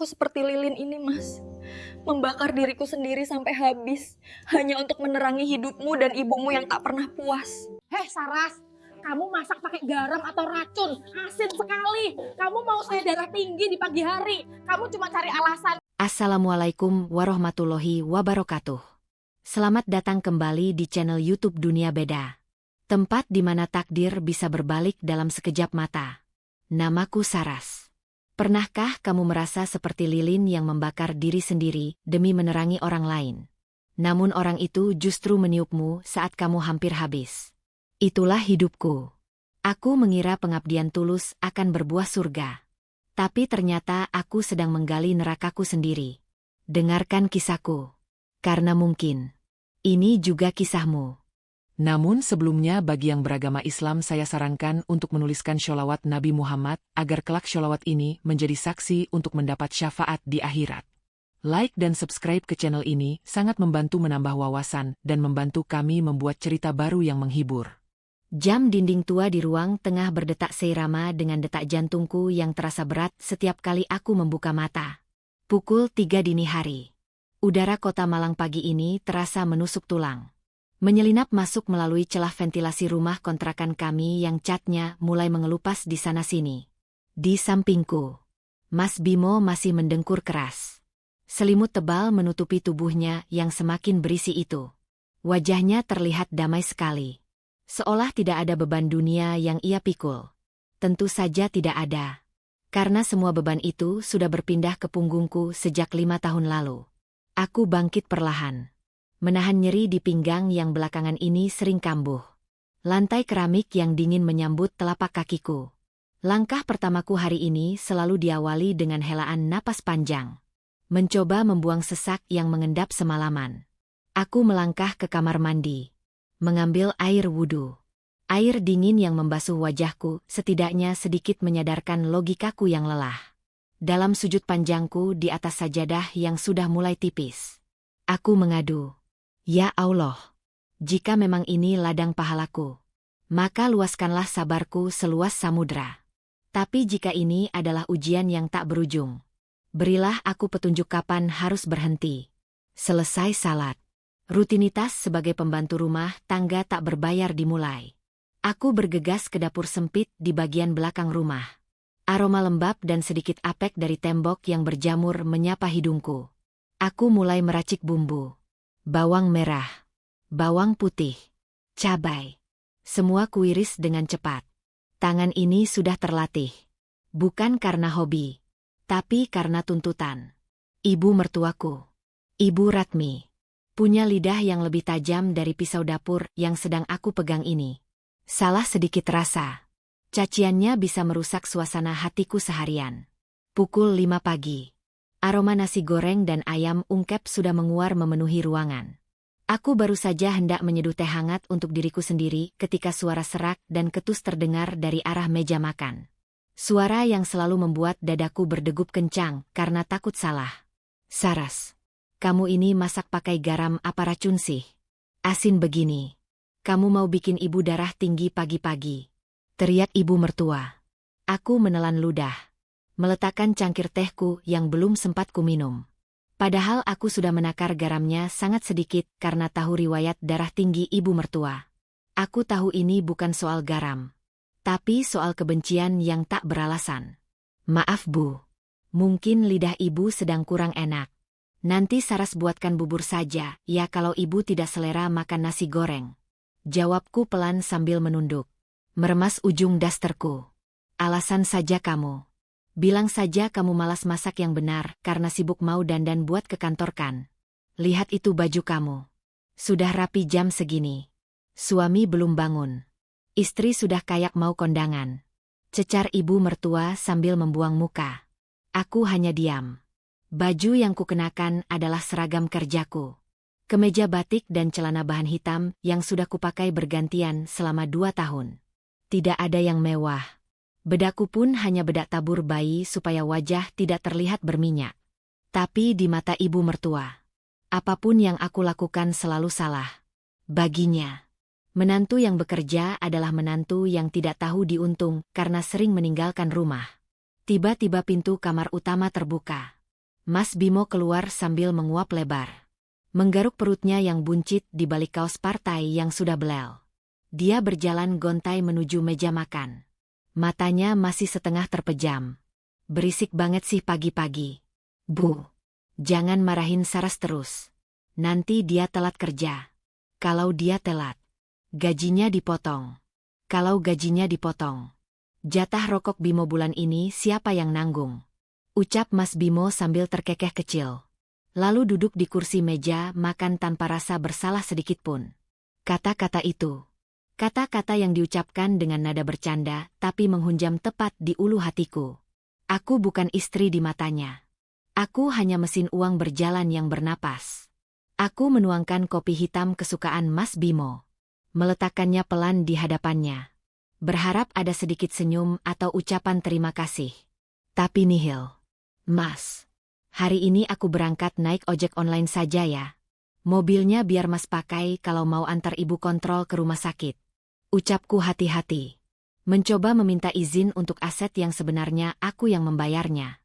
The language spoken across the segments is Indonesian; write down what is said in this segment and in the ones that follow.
aku seperti lilin ini, Mas. Membakar diriku sendiri sampai habis, hanya untuk menerangi hidupmu dan ibumu yang tak pernah puas. Heh Saras, kamu masak pakai garam atau racun? Asin sekali. Kamu mau saya darah tinggi di pagi hari. Kamu cuma cari alasan. Assalamualaikum warahmatullahi wabarakatuh. Selamat datang kembali di channel YouTube Dunia Beda. Tempat di mana takdir bisa berbalik dalam sekejap mata. Namaku Saras. Pernahkah kamu merasa seperti lilin yang membakar diri sendiri demi menerangi orang lain? Namun orang itu justru meniupmu saat kamu hampir habis. Itulah hidupku. Aku mengira pengabdian tulus akan berbuah surga. Tapi ternyata aku sedang menggali nerakaku sendiri. Dengarkan kisahku. Karena mungkin ini juga kisahmu. Namun sebelumnya bagi yang beragama Islam saya sarankan untuk menuliskan sholawat Nabi Muhammad agar kelak sholawat ini menjadi saksi untuk mendapat syafaat di akhirat. Like dan subscribe ke channel ini sangat membantu menambah wawasan dan membantu kami membuat cerita baru yang menghibur. Jam dinding tua di ruang tengah berdetak seirama dengan detak jantungku yang terasa berat setiap kali aku membuka mata. Pukul 3 dini hari. Udara kota Malang pagi ini terasa menusuk tulang. Menyelinap masuk melalui celah ventilasi rumah kontrakan kami yang catnya mulai mengelupas di sana-sini. Di sampingku, Mas Bimo masih mendengkur keras. Selimut tebal menutupi tubuhnya yang semakin berisi itu. Wajahnya terlihat damai sekali. Seolah tidak ada beban dunia yang ia pikul. Tentu saja tidak ada. Karena semua beban itu sudah berpindah ke punggungku sejak 5 tahun lalu. Aku bangkit perlahan. Menahan nyeri di pinggang yang belakangan ini sering kambuh. Lantai keramik yang dingin menyambut telapak kakiku. Langkah pertamaku hari ini selalu diawali dengan helaan napas panjang. Mencoba membuang sesak yang mengendap semalaman. Aku melangkah ke kamar mandi. Mengambil air wudhu. Air dingin yang membasuh wajahku setidaknya sedikit menyadarkan logikaku yang lelah. Dalam sujud panjangku di atas sajadah yang sudah mulai tipis. Aku mengadu. Ya Allah, jika memang ini ladang pahalaku, maka luaskanlah sabarku seluas samudra. Tapi jika ini adalah ujian yang tak berujung, berilah aku petunjuk kapan harus berhenti. Selesai salat. Rutinitas sebagai pembantu rumah tangga tak berbayar dimulai. Aku bergegas ke dapur sempit di bagian belakang rumah. Aroma lembab dan sedikit apek dari tembok yang berjamur menyapa hidungku. Aku mulai meracik bumbu. Bawang merah, bawang putih, cabai. Semua kuiris dengan cepat. Tangan ini sudah terlatih. Bukan karena hobi, tapi karena tuntutan. Ibu mertuaku, Ibu Ratmi, punya lidah yang lebih tajam dari pisau dapur yang sedang aku pegang ini. Salah sedikit rasa, caciannya bisa merusak suasana hatiku seharian. Pukul 5 pagi. Aroma nasi goreng dan ayam ungkep sudah menguar memenuhi ruangan. Aku baru saja hendak menyeduh teh hangat untuk diriku sendiri ketika suara serak dan ketus terdengar dari arah meja makan. Suara yang selalu membuat dadaku berdegup kencang karena takut salah. Saras, kamu ini masak pakai garam apa racun sih? Asin begini. Kamu mau bikin ibu darah tinggi pagi-pagi? Teriak ibu mertua. Aku menelan ludah. Meletakkan cangkir tehku yang belum sempat kuminum. Padahal aku sudah menakar garamnya sangat sedikit karena tahu riwayat darah tinggi ibu mertua. Aku tahu ini bukan soal garam, tapi soal kebencian yang tak beralasan. Maaf Bu, mungkin lidah ibu sedang kurang enak. Nanti Saras buatkan bubur saja, ya kalau ibu tidak selera makan nasi goreng. Jawabku pelan sambil menunduk. Meremas ujung dasterku. Alasan saja kamu. Bilang saja kamu malas masak yang benar karena sibuk mau dandan buat ke kantor kan. Lihat itu baju kamu. Sudah rapi jam segini. Suami belum bangun. Istri sudah kayak mau kondangan. Cecar ibu mertua sambil membuang muka. Aku hanya diam. Baju yang kukenakan adalah seragam kerjaku. Kemeja batik dan celana bahan hitam yang sudah kupakai bergantian selama 2 tahun. Tidak ada yang mewah. Bedaku pun hanya bedak tabur bayi supaya wajah tidak terlihat berminyak. Tapi di mata ibu mertua, apapun yang aku lakukan selalu salah. Baginya, menantu yang bekerja adalah menantu yang tidak tahu diuntung karena sering meninggalkan rumah. Tiba-tiba pintu kamar utama terbuka. Mas Bimo keluar sambil menguap lebar. Menggaruk perutnya yang buncit di balik kaos partai yang sudah belel. Dia berjalan gontai menuju meja makan. Matanya masih setengah terpejam. Berisik banget sih pagi-pagi. Bu, jangan marahin Saras terus. Nanti dia telat kerja. Kalau dia telat, gajinya dipotong. Kalau gajinya dipotong, jatah rokok Bimo bulan ini siapa yang nanggung? Ucap Mas Bimo sambil terkekeh kecil. Lalu duduk di kursi meja makan tanpa rasa bersalah sedikitpun. Kata-kata itu. Kata-kata yang diucapkan dengan nada bercanda tapi menghunjam tepat di ulu hatiku. Aku bukan istri di matanya. Aku hanya mesin uang berjalan yang bernapas. Aku menuangkan kopi hitam kesukaan Mas Bimo. Meletakkannya pelan di hadapannya. Berharap ada sedikit senyum atau ucapan terima kasih. Tapi nihil. Mas, hari ini aku berangkat naik ojek online saja ya. Mobilnya biar Mas pakai kalau mau antar ibu kontrol ke rumah sakit. Ucapku hati-hati. Mencoba meminta izin untuk aset yang sebenarnya aku yang membayarnya.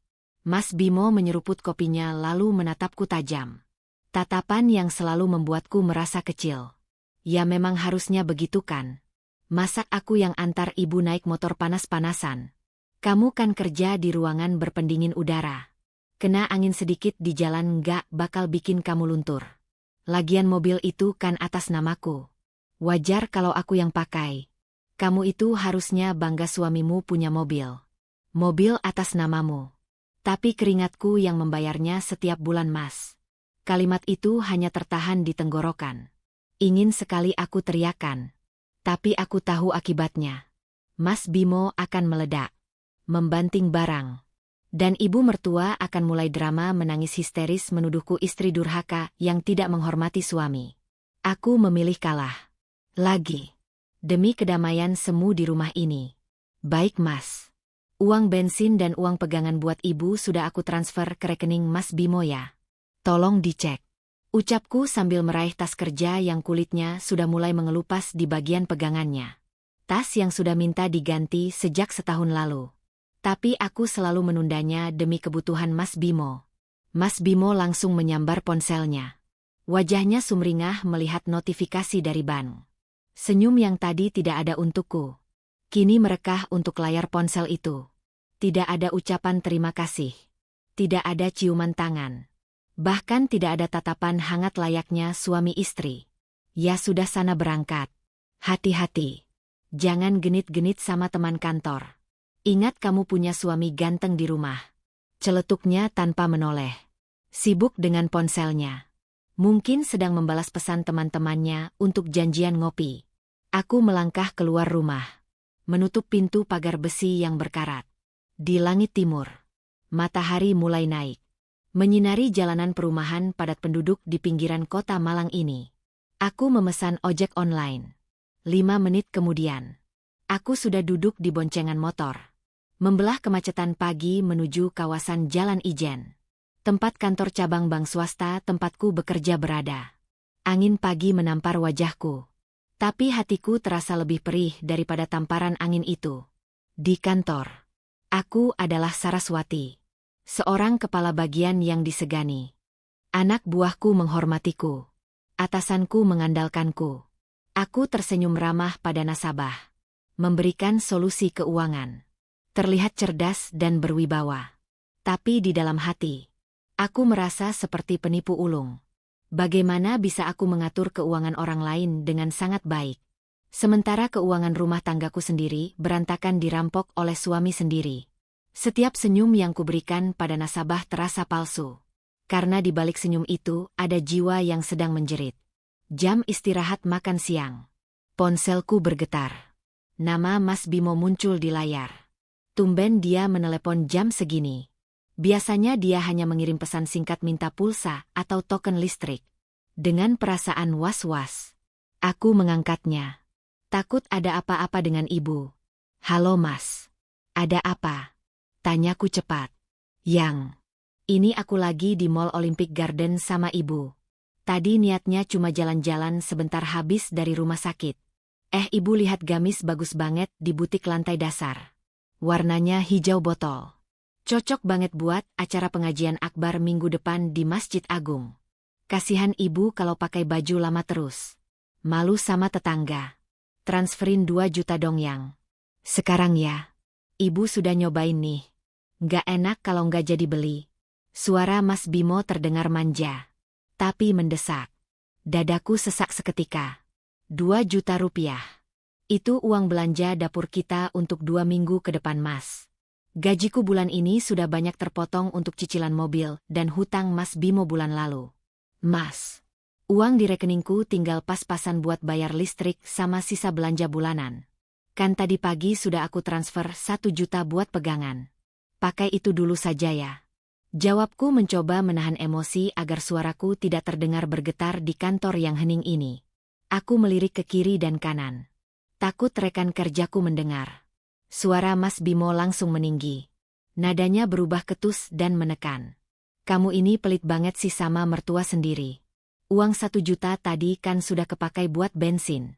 Mas Bimo menyeruput kopinya lalu menatapku tajam. Tatapan yang selalu membuatku merasa kecil. Ya memang harusnya begitu kan. Masa aku yang antar ibu naik motor panas-panasan? Kamu kan kerja di ruangan berpendingin udara. Kena angin sedikit di jalan nggak bakal bikin kamu luntur. Lagian mobil itu kan atas namaku. Wajar kalau aku yang pakai. Kamu itu harusnya bangga suamimu punya mobil. Mobil atas namamu. Tapi keringatku yang membayarnya setiap bulan Mas. Kalimat itu hanya tertahan di tenggorokan. Ingin sekali aku teriakan. Tapi aku tahu akibatnya. Mas Bimo akan meledak. Membanting barang. Dan ibu mertua akan mulai drama menangis histeris menuduhku istri durhaka yang tidak menghormati suami. Aku memilih kalah. Lagi. Demi kedamaian semu di rumah ini. Baik Mas. Uang bensin dan uang pegangan buat ibu sudah aku transfer ke rekening Mas Bimo ya. Tolong dicek. Ucapku sambil meraih tas kerja yang kulitnya sudah mulai mengelupas di bagian pegangannya. Tas yang sudah minta diganti sejak setahun lalu. Tapi aku selalu menundanya demi kebutuhan Mas Bimo. Mas Bimo langsung menyambar ponselnya. Wajahnya sumringah melihat notifikasi dari bank. Senyum yang tadi tidak ada untukku. Kini merekah untuk layar ponsel itu. Tidak ada ucapan terima kasih. Tidak ada ciuman tangan. Bahkan tidak ada tatapan hangat layaknya suami istri. Ya sudah sana berangkat. Hati-hati. Jangan genit-genit sama teman kantor. Ingat kamu punya suami ganteng di rumah. Celetuknya tanpa menoleh. Sibuk dengan ponselnya. Mungkin sedang membalas pesan teman-temannya untuk janjian ngopi. Aku melangkah keluar rumah. Menutup pintu pagar besi yang berkarat. Di langit timur. Matahari mulai naik. Menyinari jalanan perumahan padat penduduk di pinggiran kota Malang ini. Aku memesan ojek online. 5 menit kemudian, aku sudah duduk di boncengan motor. Membelah kemacetan pagi menuju kawasan Jalan Ijen. Tempat kantor cabang bank swasta tempatku bekerja berada. Angin pagi menampar wajahku. Tapi hatiku terasa lebih perih daripada tamparan angin itu. Di kantor, aku adalah Saraswati. Seorang kepala bagian yang disegani. Anak buahku menghormatiku. Atasanku mengandalkanku. Aku tersenyum ramah pada nasabah. Memberikan solusi keuangan. Terlihat cerdas dan berwibawa. Tapi di dalam hati, aku merasa seperti penipu ulung. Bagaimana bisa aku mengatur keuangan orang lain dengan sangat baik? Sementara keuangan rumah tanggaku sendiri berantakan dirampok oleh suami sendiri. Setiap senyum yang kuberikan pada nasabah terasa palsu. Karena di balik senyum itu ada jiwa yang sedang menjerit. Jam istirahat makan siang. Ponselku bergetar. Nama Mas Bimo muncul di layar. Tumben dia menelepon jam segini. Biasanya dia hanya mengirim pesan singkat minta pulsa atau token listrik. Dengan perasaan was-was, aku mengangkatnya. Takut ada apa-apa dengan ibu. Halo Mas. Ada apa? Tanyaku cepat. Yang. Ini aku lagi di Mall Olympic Garden sama ibu. Tadi niatnya cuma jalan-jalan sebentar habis dari rumah sakit. Ibu lihat gamis bagus banget di butik lantai dasar. Warnanya hijau botol. Cocok banget buat acara pengajian akbar minggu depan di Masjid Agung. Kasihan ibu kalau pakai baju lama terus. Malu sama tetangga. Transferin 2 juta dong yang. Sekarang ya. Ibu sudah nyobain nih. Nggak enak kalau nggak jadi beli. Suara Mas Bimo terdengar manja. Tapi mendesak. Dadaku sesak seketika. 2 juta rupiah. Itu uang belanja dapur kita untuk 2 minggu ke depan, Mas. Gajiku bulan ini sudah banyak terpotong untuk cicilan mobil dan hutang Mas Bimo bulan lalu. Mas, uang di rekeningku tinggal pas-pasan buat bayar listrik sama sisa belanja bulanan. Kan tadi pagi sudah aku transfer 1 juta buat pegangan. Pakai itu dulu saja ya. Jawabku mencoba menahan emosi agar suaraku tidak terdengar bergetar di kantor yang hening ini. Aku melirik ke kiri dan kanan. Takut rekan kerjaku mendengar. Suara Mas Bimo langsung meninggi. Nadanya berubah ketus dan menekan. Kamu ini pelit banget sih sama mertua sendiri. Uang 1 juta tadi kan sudah kepakai buat bensin.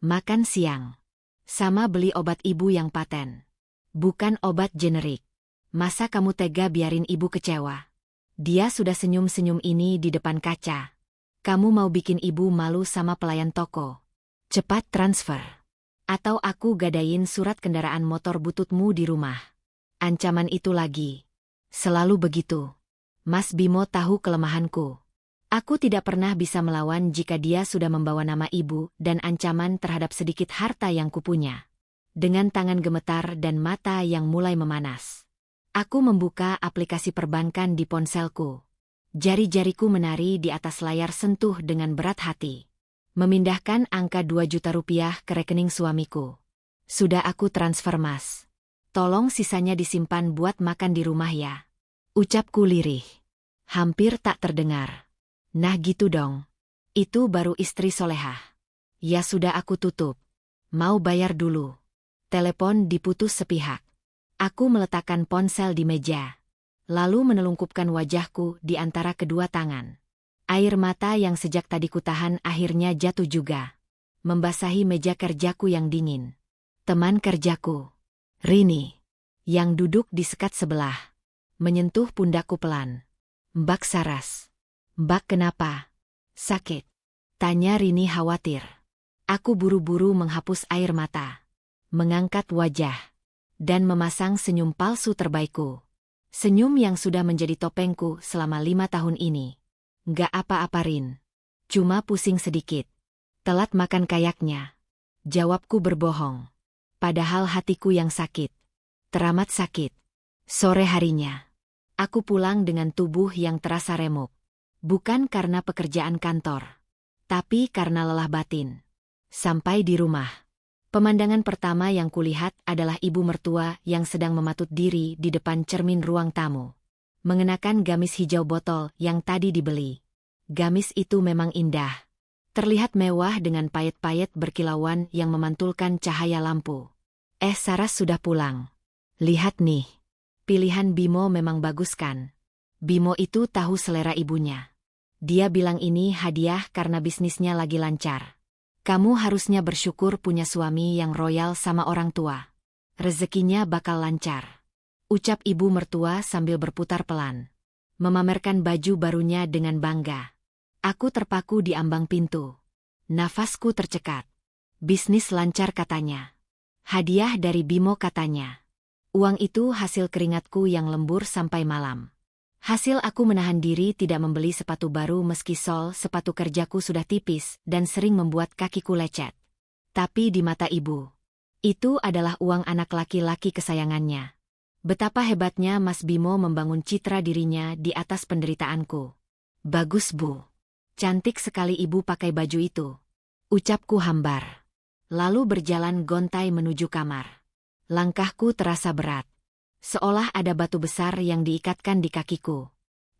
Makan siang. Sama beli obat ibu yang paten. Bukan obat generik. Masa kamu tega biarin ibu kecewa? Dia sudah senyum-senyum ini di depan kaca. Kamu mau bikin ibu malu sama pelayan toko. Cepat transfer. Atau aku gadain surat kendaraan motor bututmu di rumah. Ancaman itu lagi. Selalu begitu. Mas Bimo tahu kelemahanku. Aku tidak pernah bisa melawan jika dia sudah membawa nama ibu dan ancaman terhadap sedikit harta yang kupunya. Dengan tangan gemetar dan mata yang mulai memanas. Aku membuka aplikasi perbankan di ponselku. Jari-jariku menari di atas layar sentuh dengan berat hati. Memindahkan angka 2 juta rupiah ke rekening suamiku. Sudah aku transfer, Mas. Tolong sisanya disimpan buat makan di rumah ya. Ucapku lirih. Hampir tak terdengar. Nah gitu dong. Itu baru istri solehah. Ya sudah aku tutup. Mau bayar dulu. Telepon diputus sepihak. Aku meletakkan ponsel di meja. Lalu menelungkupkan wajahku di antara kedua tangan. Air mata yang sejak tadi kutahan akhirnya jatuh juga. Membasahi meja kerjaku yang dingin. Teman kerjaku, Rini, yang duduk di sekat sebelah, menyentuh pundakku pelan. Mbak Saras. Mbak kenapa? Sakit? Tanya Rini khawatir. Aku buru-buru menghapus air mata. Mengangkat wajah. Dan memasang senyum palsu terbaikku. Senyum yang sudah menjadi topengku selama 5 tahun ini. Nggak apa-apa, Rin. Cuma pusing sedikit. Telat makan kayaknya. Jawabku berbohong. Padahal hatiku yang sakit. Teramat sakit. Sore harinya. Aku pulang dengan tubuh yang terasa remuk. Bukan karena pekerjaan kantor. Tapi karena lelah batin. Sampai di rumah. Pemandangan pertama yang kulihat adalah ibu mertua yang sedang mematut diri di depan cermin ruang tamu. Mengenakan gamis hijau botol yang tadi dibeli. Gamis itu memang indah. Terlihat mewah dengan payet-payet berkilauan yang memantulkan cahaya lampu. Saras sudah pulang. Lihat nih. Pilihan Bimo memang bagus kan? Bimo itu tahu selera ibunya. Dia bilang ini hadiah karena bisnisnya lagi lancar. Kamu harusnya bersyukur punya suami yang royal sama orang tua. Rezekinya bakal lancar. Ucap ibu mertua sambil berputar pelan. Memamerkan baju barunya dengan bangga. Aku terpaku di ambang pintu. Nafasku tercekat. Bisnis lancar katanya. Hadiah dari Bimo katanya. Uang itu hasil keringatku yang lembur sampai malam. Hasil aku menahan diri tidak membeli sepatu baru meski sol sepatu kerjaku sudah tipis dan sering membuat kakiku lecet. Tapi di mata ibu, itu adalah uang anak laki-laki kesayangannya. Betapa hebatnya Mas Bimo membangun citra dirinya di atas penderitaanku. Bagus, Bu. Cantik sekali ibu pakai baju itu. Ucapku hambar. Lalu berjalan gontai menuju kamar. Langkahku terasa berat. Seolah ada batu besar yang diikatkan di kakiku.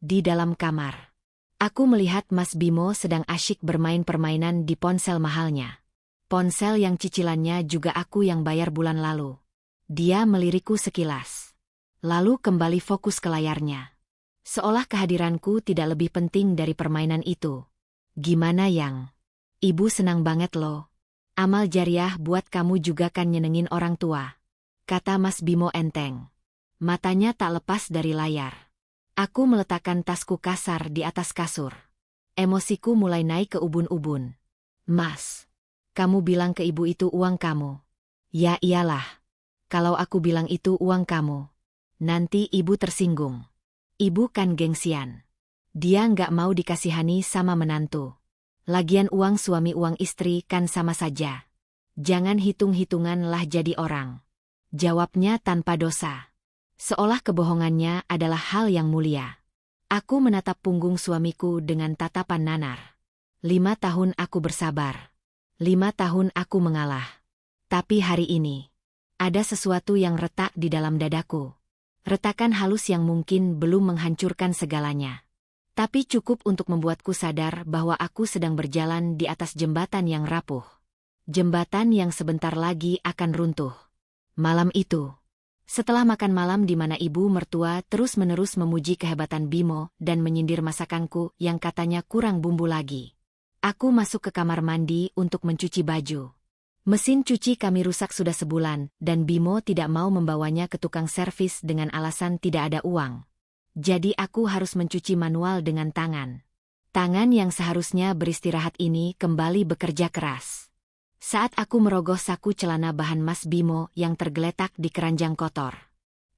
Di dalam kamar. Aku melihat Mas Bimo sedang asyik bermain permainan di ponsel mahalnya. Ponsel yang cicilannya juga aku yang bayar bulan lalu. Dia melirikku sekilas. Lalu kembali fokus ke layarnya. Seolah kehadiranku tidak lebih penting dari permainan itu. Gimana yang? Ibu senang banget loh. Amal jariah buat kamu juga kan nyenengin orang tua. Kata Mas Bimo enteng. Matanya tak lepas dari layar. Aku meletakkan tasku kasar di atas kasur. Emosiku mulai naik ke ubun-ubun. Mas, kamu bilang ke ibu itu uang kamu. Ya iyalah. Kalau aku bilang itu uang kamu, nanti ibu tersinggung. Ibu kan gengsian. Dia nggak mau dikasihani sama menantu. Lagian uang suami uang istri kan sama saja. Jangan hitung-hitungan lah jadi orang. Jawabnya tanpa dosa. Seolah kebohongannya adalah hal yang mulia. Aku menatap punggung suamiku dengan tatapan nanar. 5 tahun aku bersabar. 5 tahun aku mengalah. Tapi hari ini, ada sesuatu yang retak di dalam dadaku. Retakan halus yang mungkin belum menghancurkan segalanya. Tapi cukup untuk membuatku sadar bahwa aku sedang berjalan di atas jembatan yang rapuh. Jembatan yang sebentar lagi akan runtuh. Malam itu, setelah makan malam di mana ibu mertua terus-menerus memuji kehebatan Bimo dan menyindir masakanku yang katanya kurang bumbu lagi, aku masuk ke kamar mandi untuk mencuci baju. Mesin cuci kami rusak sudah sebulan dan Bimo tidak mau membawanya ke tukang servis dengan alasan tidak ada uang. Jadi aku harus mencuci manual dengan tangan. Tangan yang seharusnya beristirahat ini kembali bekerja keras. Saat aku merogoh saku celana bahan Mas Bimo yang tergeletak di keranjang kotor,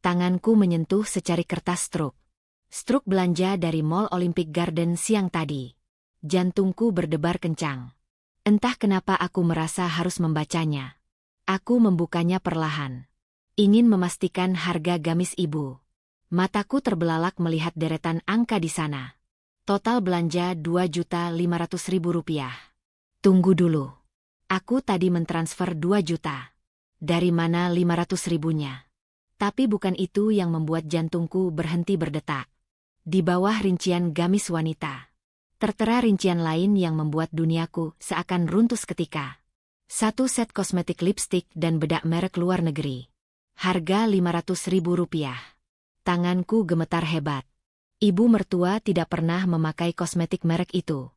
tanganku menyentuh secari kertas struk. Struk belanja dari Mall Olympic Garden siang tadi. Jantungku berdebar kencang. Entah kenapa aku merasa harus membacanya. Aku membukanya perlahan. Ingin memastikan harga gamis ibu. Mataku terbelalak melihat deretan angka di sana. Total belanja Rp2.500.000. Tunggu dulu. Aku tadi mentransfer 2 juta. Dari mana 500.000-nya? Tapi bukan itu yang membuat jantungku berhenti berdetak. Di bawah rincian gamis wanita, tertera rincian lain yang membuat duniaku seakan runtuh seketika. 1 set kosmetik lipstik dan bedak merek luar negeri. Harga Rp500.000. Tanganku gemetar hebat. Ibu mertua tidak pernah memakai kosmetik merek itu.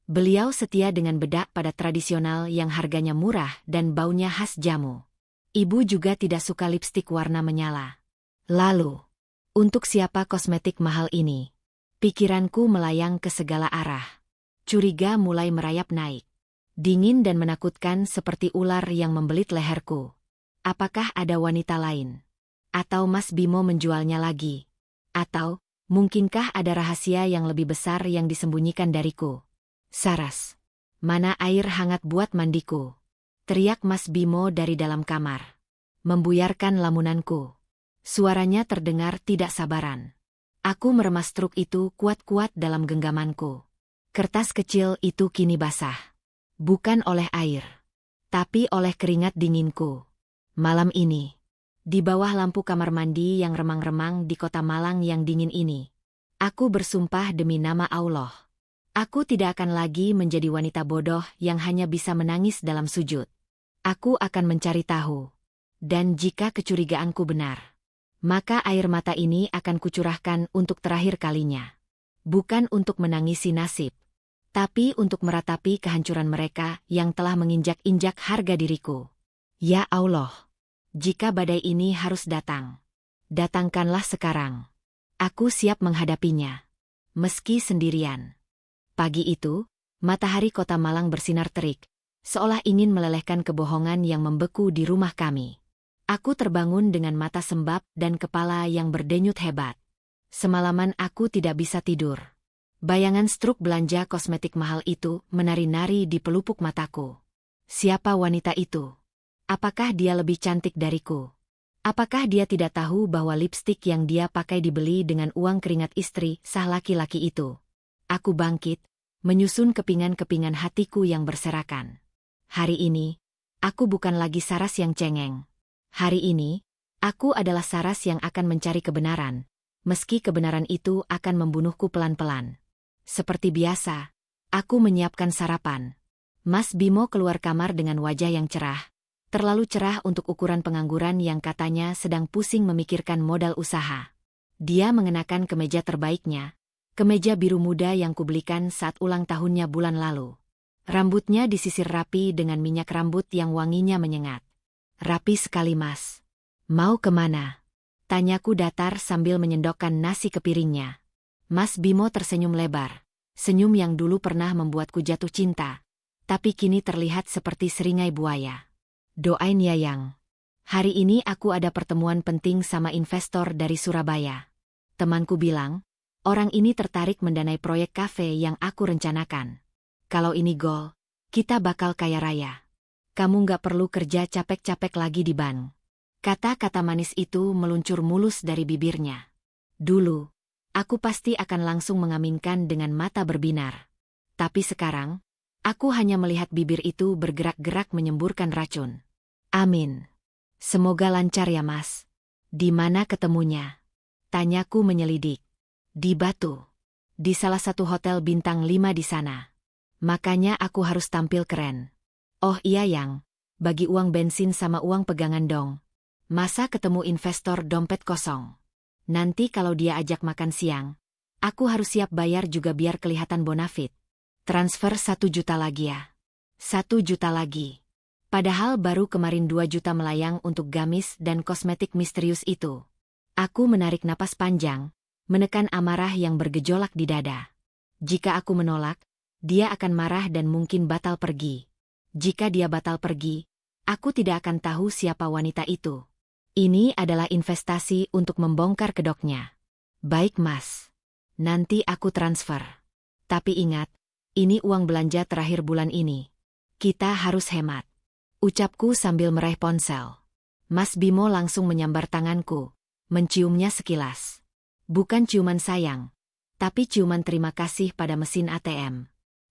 Beliau setia dengan bedak pada tradisional yang harganya murah dan baunya khas jamu. Ibu juga tidak suka lipstik warna menyala. Lalu, untuk siapa kosmetik mahal ini? Pikiranku melayang ke segala arah. Curiga mulai merayap naik. Dingin dan menakutkan seperti ular yang membelit leherku. Apakah ada wanita lain? Atau Mas Bimo menjualnya lagi? Atau, mungkinkah ada rahasia yang lebih besar yang disembunyikan dariku? Saras. Mana air hangat buat mandiku? Teriak Mas Bimo dari dalam kamar. Membuyarkan lamunanku. Suaranya terdengar tidak sabaran. Aku meremas truk itu kuat-kuat dalam genggamanku. Kertas kecil itu kini basah. Bukan oleh air, tapi oleh keringat dinginku. Malam ini, di bawah lampu kamar mandi yang remang-remang di kota Malang yang dingin ini, aku bersumpah demi nama Allah. Aku tidak akan lagi menjadi wanita bodoh yang hanya bisa menangis dalam sujud. Aku akan mencari tahu. Dan jika kecurigaanku benar, maka air mata ini akan kucurahkan untuk terakhir kalinya. Bukan untuk menangisi nasib, tapi untuk meratapi kehancuran mereka yang telah menginjak-injak harga diriku. Ya Allah, jika badai ini harus datang, datangkanlah sekarang. Aku siap menghadapinya, meski sendirian. Pagi itu, matahari kota Malang bersinar terik, seolah ingin melelehkan kebohongan yang membeku di rumah kami. Aku terbangun dengan mata sembab dan kepala yang berdenyut hebat. Semalaman aku tidak bisa tidur. Bayangan struk belanja kosmetik mahal itu menari-nari di pelupuk mataku. Siapa wanita itu? Apakah dia lebih cantik dariku? Apakah dia tidak tahu bahwa lipstik yang dia pakai dibeli dengan uang keringat istri sah laki-laki itu? Aku bangkit, menyusun kepingan-kepingan hatiku yang berserakan. Hari ini, aku bukan lagi Saras yang cengeng. Hari ini, aku adalah Saras yang akan mencari kebenaran, meski kebenaran itu akan membunuhku pelan-pelan. Seperti biasa, aku menyiapkan sarapan. Mas Bimo keluar kamar dengan wajah yang cerah, terlalu cerah untuk ukuran pengangguran yang katanya sedang pusing memikirkan modal usaha. Dia mengenakan kemeja terbaiknya, kemeja biru muda yang kubelikan saat ulang tahunnya bulan lalu. Rambutnya disisir rapi dengan minyak rambut yang wanginya menyengat. Rapi sekali, Mas. Mau kemana? Tanyaku datar sambil menyendokkan nasi ke piringnya. Mas Bimo tersenyum lebar. Senyum yang dulu pernah membuatku jatuh cinta. Tapi kini terlihat seperti seringai buaya. Doain ya Yang. Hari ini aku ada pertemuan penting sama investor dari Surabaya. Temanku bilang, orang ini tertarik mendanai proyek kafe yang aku rencanakan. Kalau ini gol, kita bakal kaya raya. Kamu nggak perlu kerja capek-capek lagi di bank. Kata-kata manis itu meluncur mulus dari bibirnya. Dulu, aku pasti akan langsung mengaminkan dengan mata berbinar. Tapi sekarang, aku hanya melihat bibir itu bergerak-gerak menyemburkan racun. Amin. Semoga lancar ya Mas. Di mana ketemunya? Tanyaku menyelidik. Di Batu. Di salah satu hotel bintang 5 di sana. Makanya aku harus tampil keren. Oh iya Yang, bagi uang bensin sama uang pegangan dong. Masa ketemu investor dompet kosong? Nanti kalau dia ajak makan siang, aku harus siap bayar juga biar kelihatan bonafit. Transfer 1 juta lagi ya. 1 juta lagi. Padahal baru kemarin 2 juta melayang untuk gamis dan kosmetik misterius itu. Aku menarik napas panjang, menekan amarah yang bergejolak di dada. Jika aku menolak, dia akan marah dan mungkin batal pergi. Jika dia batal pergi, aku tidak akan tahu siapa wanita itu. Ini adalah investasi untuk membongkar kedoknya. Baik Mas. Nanti aku transfer. Tapi ingat, ini uang belanja terakhir bulan ini. Kita harus hemat. Ucapku sambil meraih ponsel. Mas Bimo langsung menyambar tanganku, menciumnya sekilas. Bukan ciuman sayang, tapi ciuman terima kasih pada mesin ATM.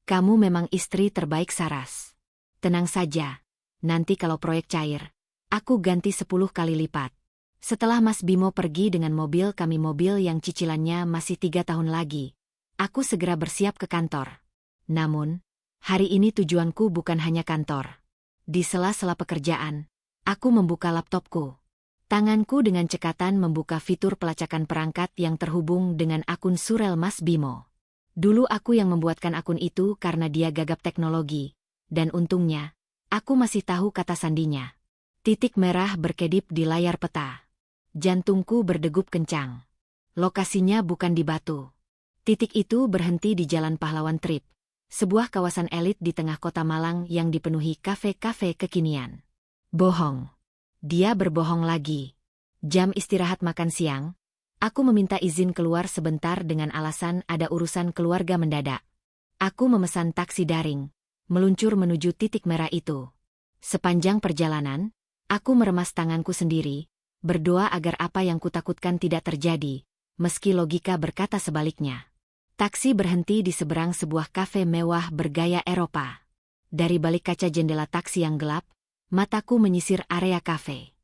Kamu memang istri terbaik Saras. Tenang saja, nanti kalau proyek cair, aku ganti 10 kali lipat. Setelah Mas Bimo pergi dengan mobil kami mobil yang cicilannya masih 3 tahun lagi, aku segera bersiap ke kantor. Namun, hari ini tujuanku bukan hanya kantor. Di sela-sela pekerjaan, aku membuka laptopku. Tanganku dengan cekatan membuka fitur pelacakan perangkat yang terhubung dengan akun surel Mas Bimo. Dulu aku yang membuatkan akun itu karena dia gagap teknologi. Dan untungnya, aku masih tahu kata sandinya. Titik merah berkedip di layar peta. Jantungku berdegup kencang. Lokasinya bukan di Batu. Titik itu berhenti di Jalan Pahlawan Trip, sebuah kawasan elit di tengah kota Malang yang dipenuhi kafe-kafe kekinian. Bohong. Dia berbohong lagi. Jam istirahat makan siang, aku meminta izin keluar sebentar dengan alasan ada urusan keluarga mendadak. Aku memesan taksi daring, meluncur menuju titik merah itu. Sepanjang perjalanan, aku meremas tanganku sendiri, berdoa agar apa yang kutakutkan tidak terjadi, meski logika berkata sebaliknya. Taksi berhenti di seberang sebuah kafe mewah bergaya Eropa. Dari balik kaca jendela taksi yang gelap, mataku menyisir area kafe.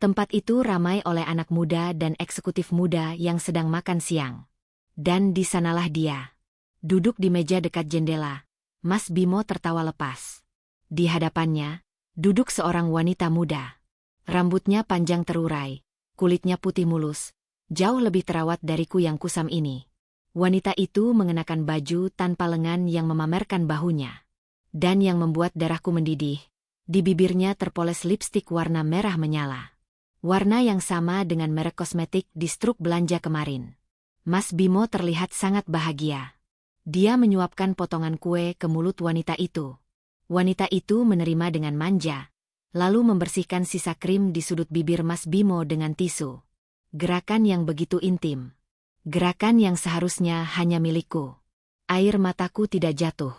Tempat itu ramai oleh anak muda dan eksekutif muda yang sedang makan siang. Dan di sanalah dia. Duduk di meja dekat jendela, Mas Bimo tertawa lepas. Di hadapannya, duduk seorang wanita muda. Rambutnya panjang terurai, kulitnya putih mulus, jauh lebih terawat dariku yang kusam ini. Wanita itu mengenakan baju tanpa lengan yang memamerkan bahunya. Dan yang membuat darahku mendidih, di bibirnya terpoles lipstik warna merah menyala. Warna yang sama dengan merek kosmetik di struk belanja kemarin. Mas Bimo terlihat sangat bahagia. Dia menyuapkan potongan kue ke mulut wanita itu. Wanita itu menerima dengan manja, lalu membersihkan sisa krim di sudut bibir Mas Bimo dengan tisu. Gerakan yang begitu intim. Gerakan yang seharusnya hanya milikku. Air mataku tidak jatuh.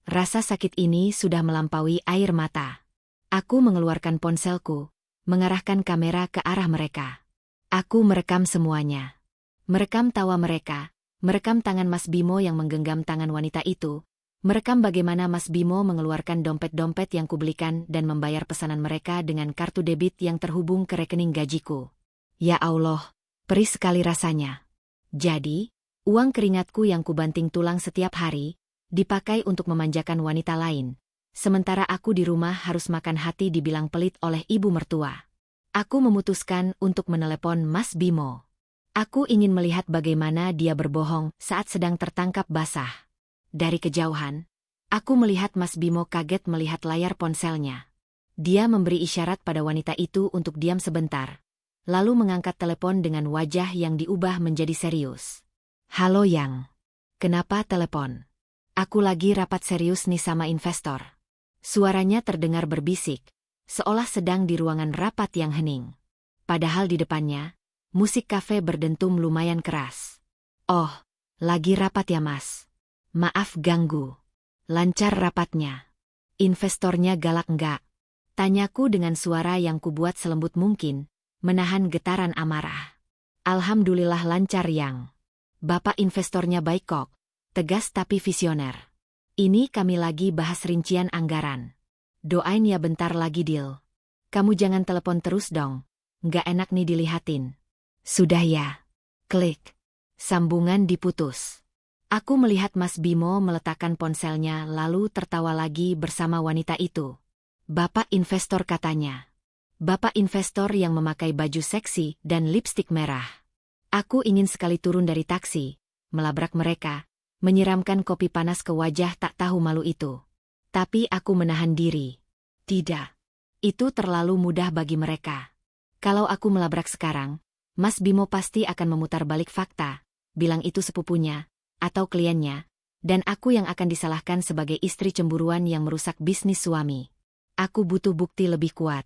Rasa sakit ini sudah melampaui air mata. Aku mengeluarkan ponselku, mengarahkan kamera ke arah mereka. Aku merekam semuanya. Merekam tawa mereka. Merekam tangan Mas Bimo yang menggenggam tangan wanita itu, merekam bagaimana Mas Bimo mengeluarkan dompet-dompet yang kubelikan dan membayar pesanan mereka dengan kartu debit yang terhubung ke rekening gajiku. Ya Allah, perih sekali rasanya. Jadi, uang keringatku yang kubanting tulang setiap hari, dipakai untuk memanjakan wanita lain, sementara aku di rumah harus makan hati dibilang pelit oleh ibu mertua. Aku memutuskan untuk menelepon Mas Bimo. Aku ingin melihat bagaimana dia berbohong saat sedang tertangkap basah. Dari kejauhan, aku melihat Mas Bimo kaget melihat layar ponselnya. Dia memberi isyarat pada wanita itu untuk diam sebentar, lalu mengangkat telepon dengan wajah yang diubah menjadi serius. Halo Yang. Kenapa telepon? Aku lagi rapat serius nih sama investor. Suaranya terdengar berbisik, seolah sedang di ruangan rapat yang hening. Padahal di depannya, musik kafe berdentum lumayan keras. Oh, lagi rapat ya Mas? Maaf ganggu. Lancar rapatnya. Investornya galak enggak? Tanyaku dengan suara yang kubuat selembut mungkin, menahan getaran amarah. Alhamdulillah lancar Yang. Bapak investornya baik kok, tegas tapi visioner. Ini kami lagi bahas rincian anggaran. Doain ya bentar lagi deal. Kamu jangan telepon terus dong, nggak enak nih dilihatin. Sudah ya. Klik. Sambungan diputus. Aku melihat Mas Bimo meletakkan ponselnya lalu tertawa lagi bersama wanita itu. Bapak investor katanya. Bapak investor yang memakai baju seksi dan lipstik merah. Aku ingin sekali turun dari taksi, melabrak mereka, menyiramkan kopi panas ke wajah tak tahu malu itu. Tapi aku menahan diri. Tidak. Itu terlalu mudah bagi mereka. Kalau aku melabrak sekarang, Mas Bimo pasti akan memutar balik fakta, bilang itu sepupunya, atau kliennya, dan aku yang akan disalahkan sebagai istri cemburuan yang merusak bisnis suami. Aku butuh bukti lebih kuat.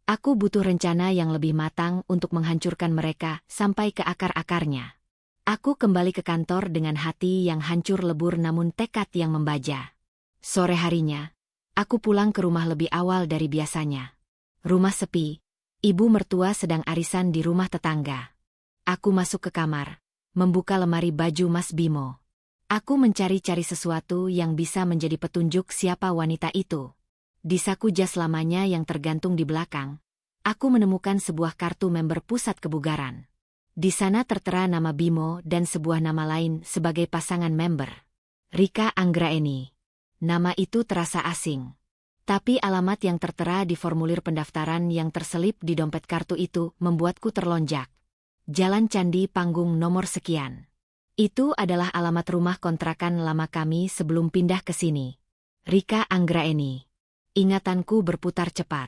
Aku butuh rencana yang lebih matang untuk menghancurkan mereka sampai ke akar-akarnya. Aku kembali ke kantor dengan hati yang hancur lebur namun tekad yang membaja. Sore harinya, aku pulang ke rumah lebih awal dari biasanya. Rumah sepi, ibu mertua sedang arisan di rumah tetangga. Aku masuk ke kamar, membuka lemari baju Mas Bimo. Aku mencari-cari sesuatu yang bisa menjadi petunjuk siapa wanita itu. Di saku jas lamanya yang tergantung di belakang, aku menemukan sebuah kartu member pusat kebugaran. Di sana tertera nama Bimo dan sebuah nama lain sebagai pasangan member. Rika Anggraeni. Nama itu terasa asing. Tapi alamat yang tertera di formulir pendaftaran yang terselip di dompet kartu itu membuatku terlonjak. Jalan Candi Panggung nomor sekian. Itu adalah alamat rumah kontrakan lama kami sebelum pindah ke sini. Rika Anggraeni. Ingatanku berputar cepat.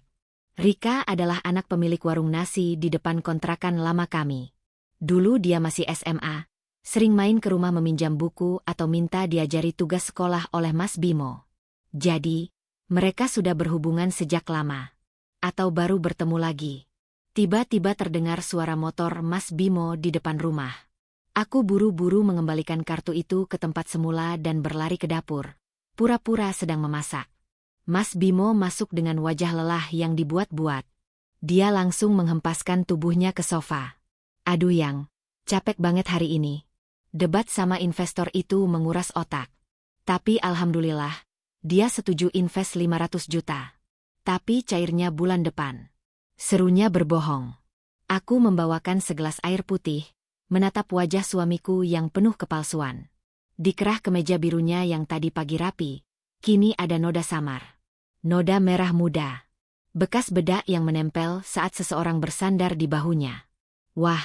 Rika adalah anak pemilik warung nasi di depan kontrakan lama kami. Dulu dia masih SMA, sering main ke rumah meminjam buku atau minta diajari tugas sekolah oleh Mas Bimo. Jadi, mereka sudah berhubungan sejak lama. Atau baru bertemu lagi. Tiba-tiba terdengar suara motor Mas Bimo di depan rumah. Aku buru-buru mengembalikan kartu itu ke tempat semula dan berlari ke dapur. Pura-pura sedang memasak. Mas Bimo masuk dengan wajah lelah yang dibuat-buat. Dia langsung menghempaskan tubuhnya ke sofa. Aduh Yang, capek banget hari ini. Debat sama investor itu menguras otak. Tapi alhamdulillah, dia setuju invest 500 juta. Tapi cairnya bulan depan. Serunya berbohong. Aku membawakan segelas air putih, menatap wajah suamiku yang penuh kepalsuan. Di kerah kemeja birunya yang tadi pagi rapi, kini ada noda samar. Noda merah muda. Bekas bedak yang menempel saat seseorang bersandar di bahunya. Wah,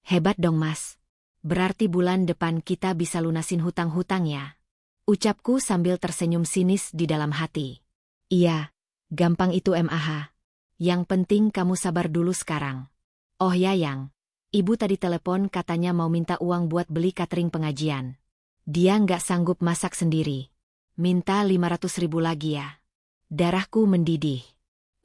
hebat dong Mas. Berarti bulan depan kita bisa lunasin hutang-hutang ya. Ucapku sambil tersenyum sinis di dalam hati. Iya, gampang itu MAH. Yang penting kamu sabar dulu sekarang. Oh ya Yang, ibu tadi telepon katanya mau minta uang buat beli catering pengajian. Dia nggak sanggup masak sendiri. Minta 500 ribu lagi ya. Darahku mendidih.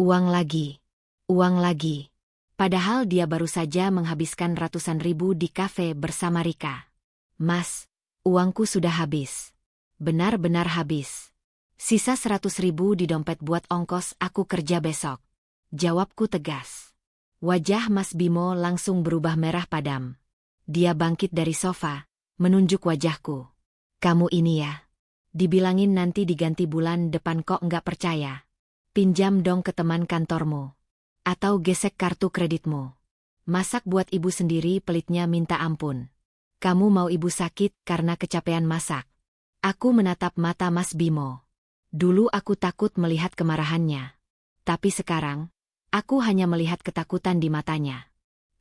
Uang lagi. Uang lagi. Padahal dia baru saja menghabiskan ratusan ribu di kafe bersama Rika. Mas, uangku sudah habis. Benar-benar habis. Sisa 100 ribu di dompet buat ongkos aku kerja besok. Jawabku tegas. Wajah Mas Bimo langsung berubah merah padam. Dia bangkit dari sofa, menunjuk wajahku. Kamu ini ya. Dibilangin nanti diganti bulan depan kok nggak percaya. Pinjam dong ke teman kantormu. Atau gesek kartu kreditmu. Masak buat ibu sendiri pelitnya minta ampun. Kamu mau ibu sakit karena kecapean masak. Aku menatap mata Mas Bimo. Dulu aku takut melihat kemarahannya. Tapi sekarang, aku hanya melihat ketakutan di matanya.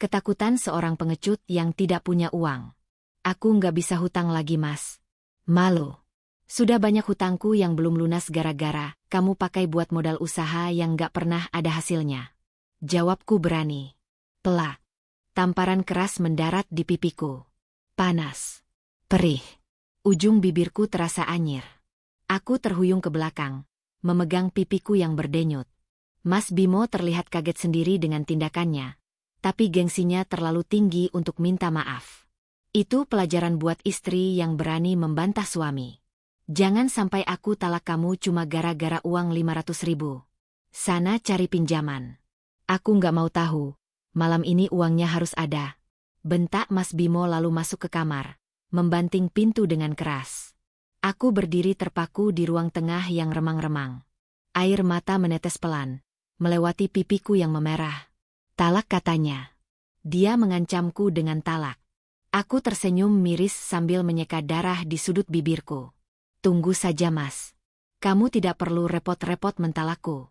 Ketakutan seorang pengecut yang tidak punya uang. Aku nggak bisa hutang lagi Mas. Malu. Sudah banyak hutangku yang belum lunas gara-gara kamu pakai buat modal usaha yang nggak pernah ada hasilnya. Jawabku berani. Pelak. Tamparan keras mendarat di pipiku. Panas. Perih. Ujung bibirku terasa anyir. Aku terhuyung ke belakang, memegang pipiku yang berdenyut. Mas Bimo terlihat kaget sendiri dengan tindakannya, tapi gengsinya terlalu tinggi untuk minta maaf. Itu pelajaran buat istri yang berani membantah suami. Jangan sampai aku talak kamu cuma gara-gara uang 500.000. Sana cari pinjaman. Aku nggak mau tahu, malam ini uangnya harus ada. Bentak Mas Bimo lalu masuk ke kamar, membanting pintu dengan keras. Aku berdiri terpaku di ruang tengah yang remang-remang. Air mata menetes pelan, melewati pipiku yang memerah. Talak katanya. Dia mengancamku dengan talak. Aku tersenyum miris sambil menyeka darah di sudut bibirku. Tunggu saja Mas. Kamu tidak perlu repot-repot mentalakku.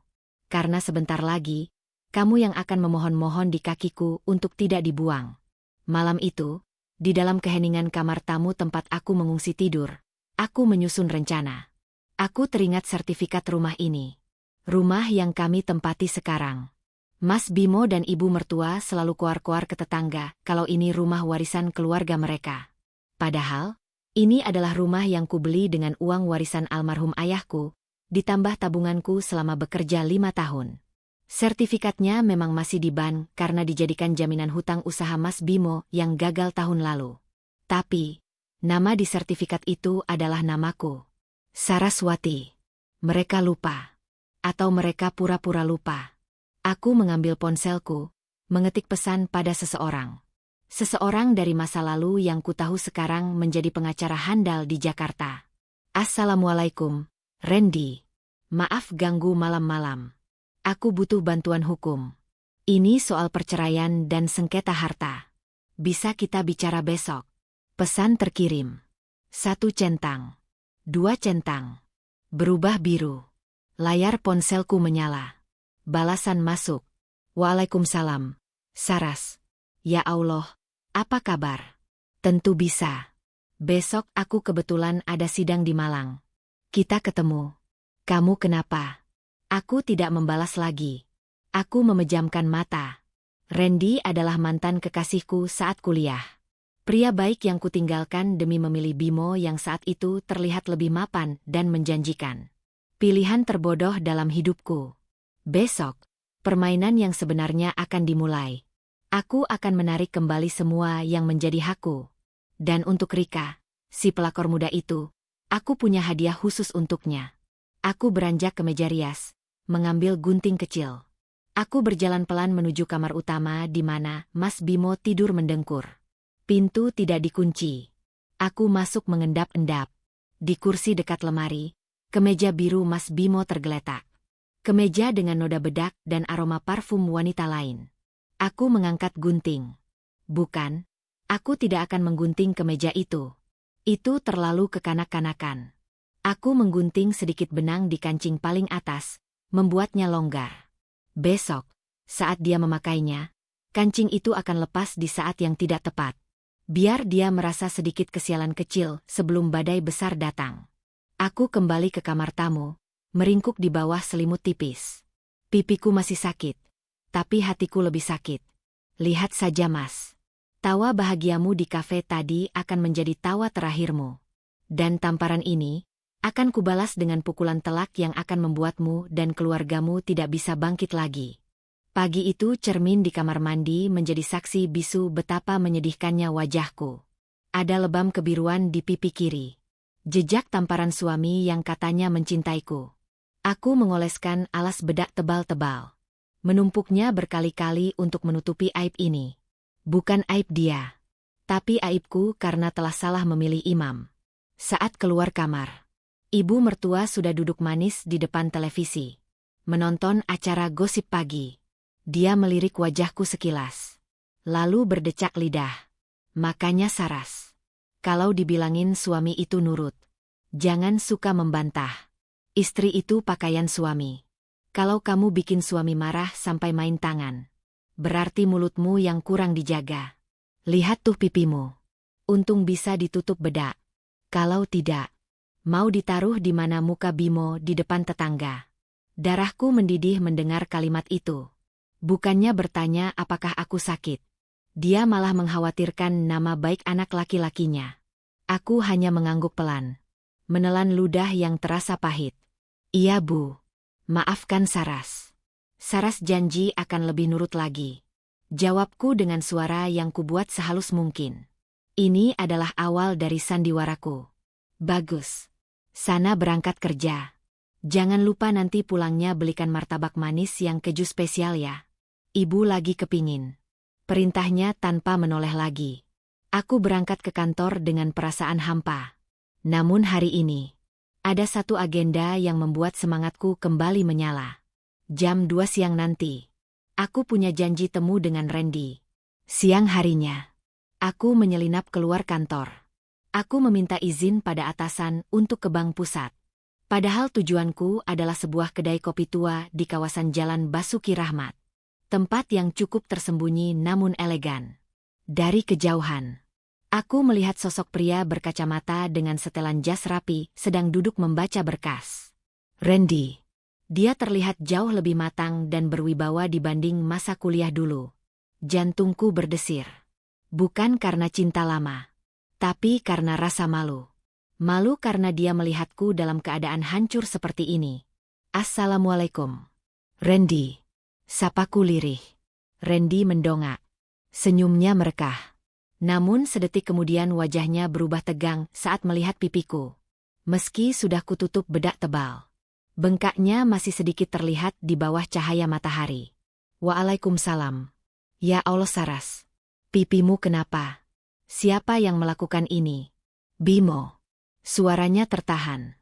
Karena sebentar lagi, kamu yang akan memohon-mohon di kakiku untuk tidak dibuang. Malam itu, di dalam keheningan kamar tamu tempat aku mengungsi tidur, aku menyusun rencana. Aku teringat sertifikat rumah ini. Rumah yang kami tempati sekarang. Mas Bimo dan ibu mertua selalu koar-koar ke tetangga kalau ini rumah warisan keluarga mereka. Padahal, ini adalah rumah yang kubeli dengan uang warisan almarhum ayahku, ditambah tabunganku selama bekerja 5 tahun. Sertifikatnya memang masih di ban karena dijadikan jaminan hutang usaha Mas Bimo yang gagal tahun lalu. Tapi, nama di sertifikat itu adalah namaku. Saraswati. Mereka lupa. Atau mereka pura-pura lupa. Aku mengambil ponselku, mengetik pesan pada seseorang. Seseorang dari masa lalu yang kutahu sekarang menjadi pengacara handal di Jakarta. Assalamualaikum, Randy. Maaf ganggu malam-malam. Aku butuh bantuan hukum. Ini soal perceraian dan sengketa harta. Bisa kita bicara besok. Pesan terkirim. 1 centang. 2 centang. Berubah biru. Layar ponselku menyala. Balasan masuk. Waalaikumsalam. Saras. Ya Allah, apa kabar? Tentu bisa. Besok aku kebetulan ada sidang di Malang. Kita ketemu. Kamu kenapa? Aku tidak membalas lagi. Aku memejamkan mata. Randy adalah mantan kekasihku saat kuliah. Pria baik yang kutinggalkan demi memilih Bimo yang saat itu terlihat lebih mapan dan menjanjikan. Pilihan terbodoh dalam hidupku. Besok, permainan yang sebenarnya akan dimulai. Aku akan menarik kembali semua yang menjadi hakku. Dan untuk Rika, si pelakor muda itu, aku punya hadiah khusus untuknya. Aku beranjak ke meja rias, mengambil gunting kecil. Aku berjalan pelan menuju kamar utama di mana Mas Bimo tidur mendengkur. Pintu tidak dikunci. Aku masuk mengendap-endap. Di kursi dekat lemari, kemeja biru Mas Bimo tergeletak. Kemeja dengan noda bedak dan aroma parfum wanita lain. Aku mengangkat gunting. Bukan, aku tidak akan menggunting kemeja itu. Itu terlalu kekanak-kanakan. Aku menggunting sedikit benang di kancing paling atas, membuatnya longgar. Besok, saat dia memakainya, kancing itu akan lepas di saat yang tidak tepat. Biar dia merasa sedikit kesialan kecil sebelum badai besar datang. Aku kembali ke kamar tamu, meringkuk di bawah selimut tipis. Pipiku masih sakit, tapi hatiku lebih sakit. Lihat saja Mas. Tawa bahagiamu di kafe tadi akan menjadi tawa terakhirmu. Dan tamparan ini akan kubalas dengan pukulan telak yang akan membuatmu dan keluargamu tidak bisa bangkit lagi. Pagi itu cermin di kamar mandi menjadi saksi bisu betapa menyedihkannya wajahku. Ada lebam kebiruan di pipi kiri. Jejak tamparan suami yang katanya mencintaiku. Aku mengoleskan alas bedak tebal-tebal. Menumpuknya berkali-kali untuk menutupi aib ini. Bukan aib dia, tapi aibku karena telah salah memilih imam. Saat keluar kamar, ibu mertua sudah duduk manis di depan televisi, menonton acara gosip pagi. Dia melirik wajahku sekilas, lalu berdecak lidah. Makanya Saras, kalau dibilangin suami itu nurut, jangan suka membantah. Istri itu pakaian suami. Kalau kamu bikin suami marah sampai main tangan, berarti mulutmu yang kurang dijaga. Lihat tuh pipimu. Untung bisa ditutup bedak. Kalau tidak, mau ditaruh di mana muka Bimo di depan tetangga. Darahku mendidih mendengar kalimat itu. Bukannya bertanya apakah aku sakit. Dia malah mengkhawatirkan nama baik anak laki-lakinya. Aku hanya mengangguk pelan, menelan ludah yang terasa pahit. Iya Bu, maafkan Saras. Saras janji akan lebih nurut lagi. Jawabku dengan suara yang kubuat sehalus mungkin. Ini adalah awal dari sandiwaraku. Bagus. Sana berangkat kerja. Jangan lupa nanti pulangnya belikan martabak manis yang keju spesial ya. Ibu lagi kepingin. Perintahnya tanpa menoleh lagi. Aku berangkat ke kantor dengan perasaan hampa. Namun hari ini, ada satu agenda yang membuat semangatku kembali menyala. Jam 2 siang nanti, aku punya janji temu dengan Randy. Siang harinya, aku menyelinap keluar kantor. Aku meminta izin pada atasan untuk ke bank pusat. Padahal tujuanku adalah sebuah kedai kopi tua di kawasan Jalan Basuki Rahmat. Tempat yang cukup tersembunyi namun elegan. Dari kejauhan, aku melihat sosok pria berkacamata dengan setelan jas rapi sedang duduk membaca berkas. Randy. Dia terlihat jauh lebih matang dan berwibawa dibanding masa kuliah dulu. Jantungku berdesir. Bukan karena cinta lama, tapi karena rasa malu. Malu karena dia melihatku dalam keadaan hancur seperti ini. Assalamualaikum. Randy. Sapaku lirih. Randy mendongak. Senyumnya merekah. Namun sedetik kemudian wajahnya berubah tegang saat melihat pipiku. Meski sudah kututup bedak tebal, bengkaknya masih sedikit terlihat di bawah cahaya matahari. Waalaikumsalam. Ya Allah Saras. Pipimu kenapa? Siapa yang melakukan ini? Bimo. Suaranya tertahan.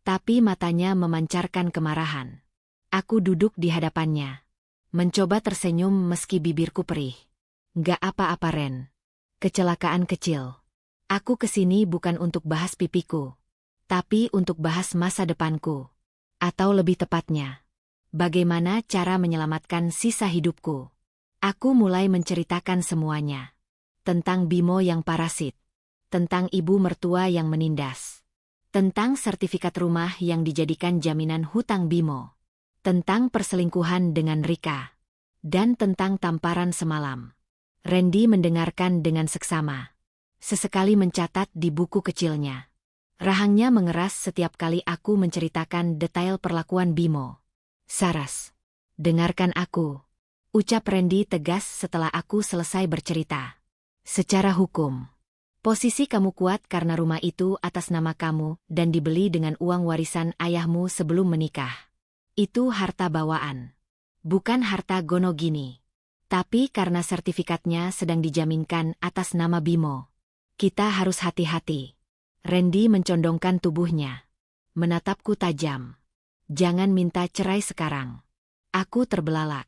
Tapi matanya memancarkan kemarahan. Aku duduk di hadapannya. Mencoba tersenyum meski bibirku perih. Gak apa-apa Ren. Kecelakaan kecil. Aku kesini bukan untuk bahas pipiku, tapi untuk bahas masa depanku. Atau lebih tepatnya, bagaimana cara menyelamatkan sisa hidupku. Aku mulai menceritakan semuanya. Tentang Bimo yang parasit. Tentang ibu mertua yang menindas. Tentang sertifikat rumah yang dijadikan jaminan hutang Bimo. Tentang perselingkuhan dengan Rika. Dan tentang tamparan semalam. Randy mendengarkan dengan seksama. Sesekali mencatat di buku kecilnya. Rahangnya mengeras setiap kali aku menceritakan detail perlakuan Bimo. Saras, dengarkan aku. Ucap Randy tegas setelah aku selesai bercerita. Secara hukum, posisi kamu kuat karena rumah itu atas nama kamu dan dibeli dengan uang warisan ayahmu sebelum menikah. Itu harta bawaan. Bukan harta gono gini. Tapi karena sertifikatnya sedang dijaminkan atas nama Bimo. Kita harus hati-hati. Randy mencondongkan tubuhnya. Menatapku tajam. Jangan minta cerai sekarang. Aku terbelalak.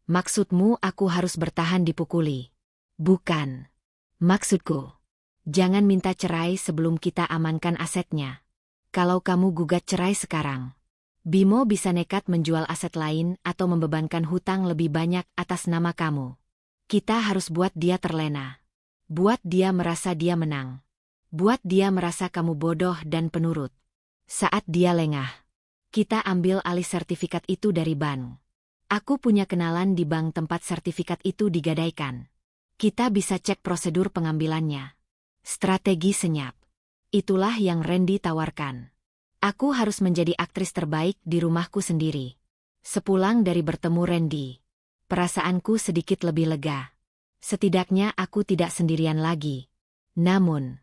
Maksudmu aku harus bertahan dipukuli? Bukan. Maksudku, jangan minta cerai sebelum kita amankan asetnya. Kalau kamu gugat cerai sekarang, Bimo bisa nekat menjual aset lain atau membebankan hutang lebih banyak atas nama kamu. Kita harus buat dia terlena. Buat dia merasa dia menang. Buat dia merasa kamu bodoh dan penurut. Saat dia lengah, kita ambil alih sertifikat itu dari bank. Aku punya kenalan di bank tempat sertifikat itu digadaikan. Kita bisa cek prosedur pengambilannya. Strategi senyap. Itulah yang Randy tawarkan. Aku harus menjadi aktris terbaik di rumahku sendiri. Sepulang dari bertemu Randy, perasaanku sedikit lebih lega. Setidaknya aku tidak sendirian lagi. Namun,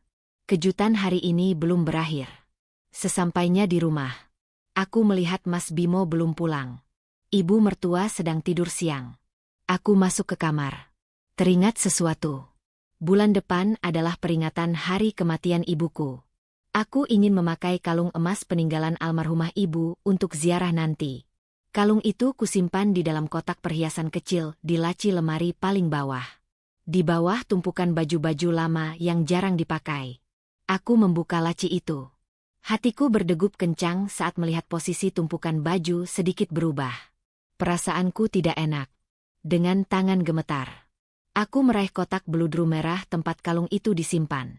kejutan hari ini belum berakhir. Sesampainya di rumah, aku melihat Mas Bimo belum pulang. Ibu mertua sedang tidur siang. Aku masuk ke kamar. Teringat sesuatu. Bulan depan adalah peringatan hari kematian ibuku. Aku ingin memakai kalung emas peninggalan almarhumah ibu untuk ziarah nanti. Kalung itu kusimpan di dalam kotak perhiasan kecil di laci lemari paling bawah. Di bawah tumpukan baju-baju lama yang jarang dipakai. Aku membuka laci itu. Hatiku berdegup kencang saat melihat posisi tumpukan baju sedikit berubah. Perasaanku tidak enak. Dengan tangan gemetar, aku meraih kotak beludru merah tempat kalung itu disimpan.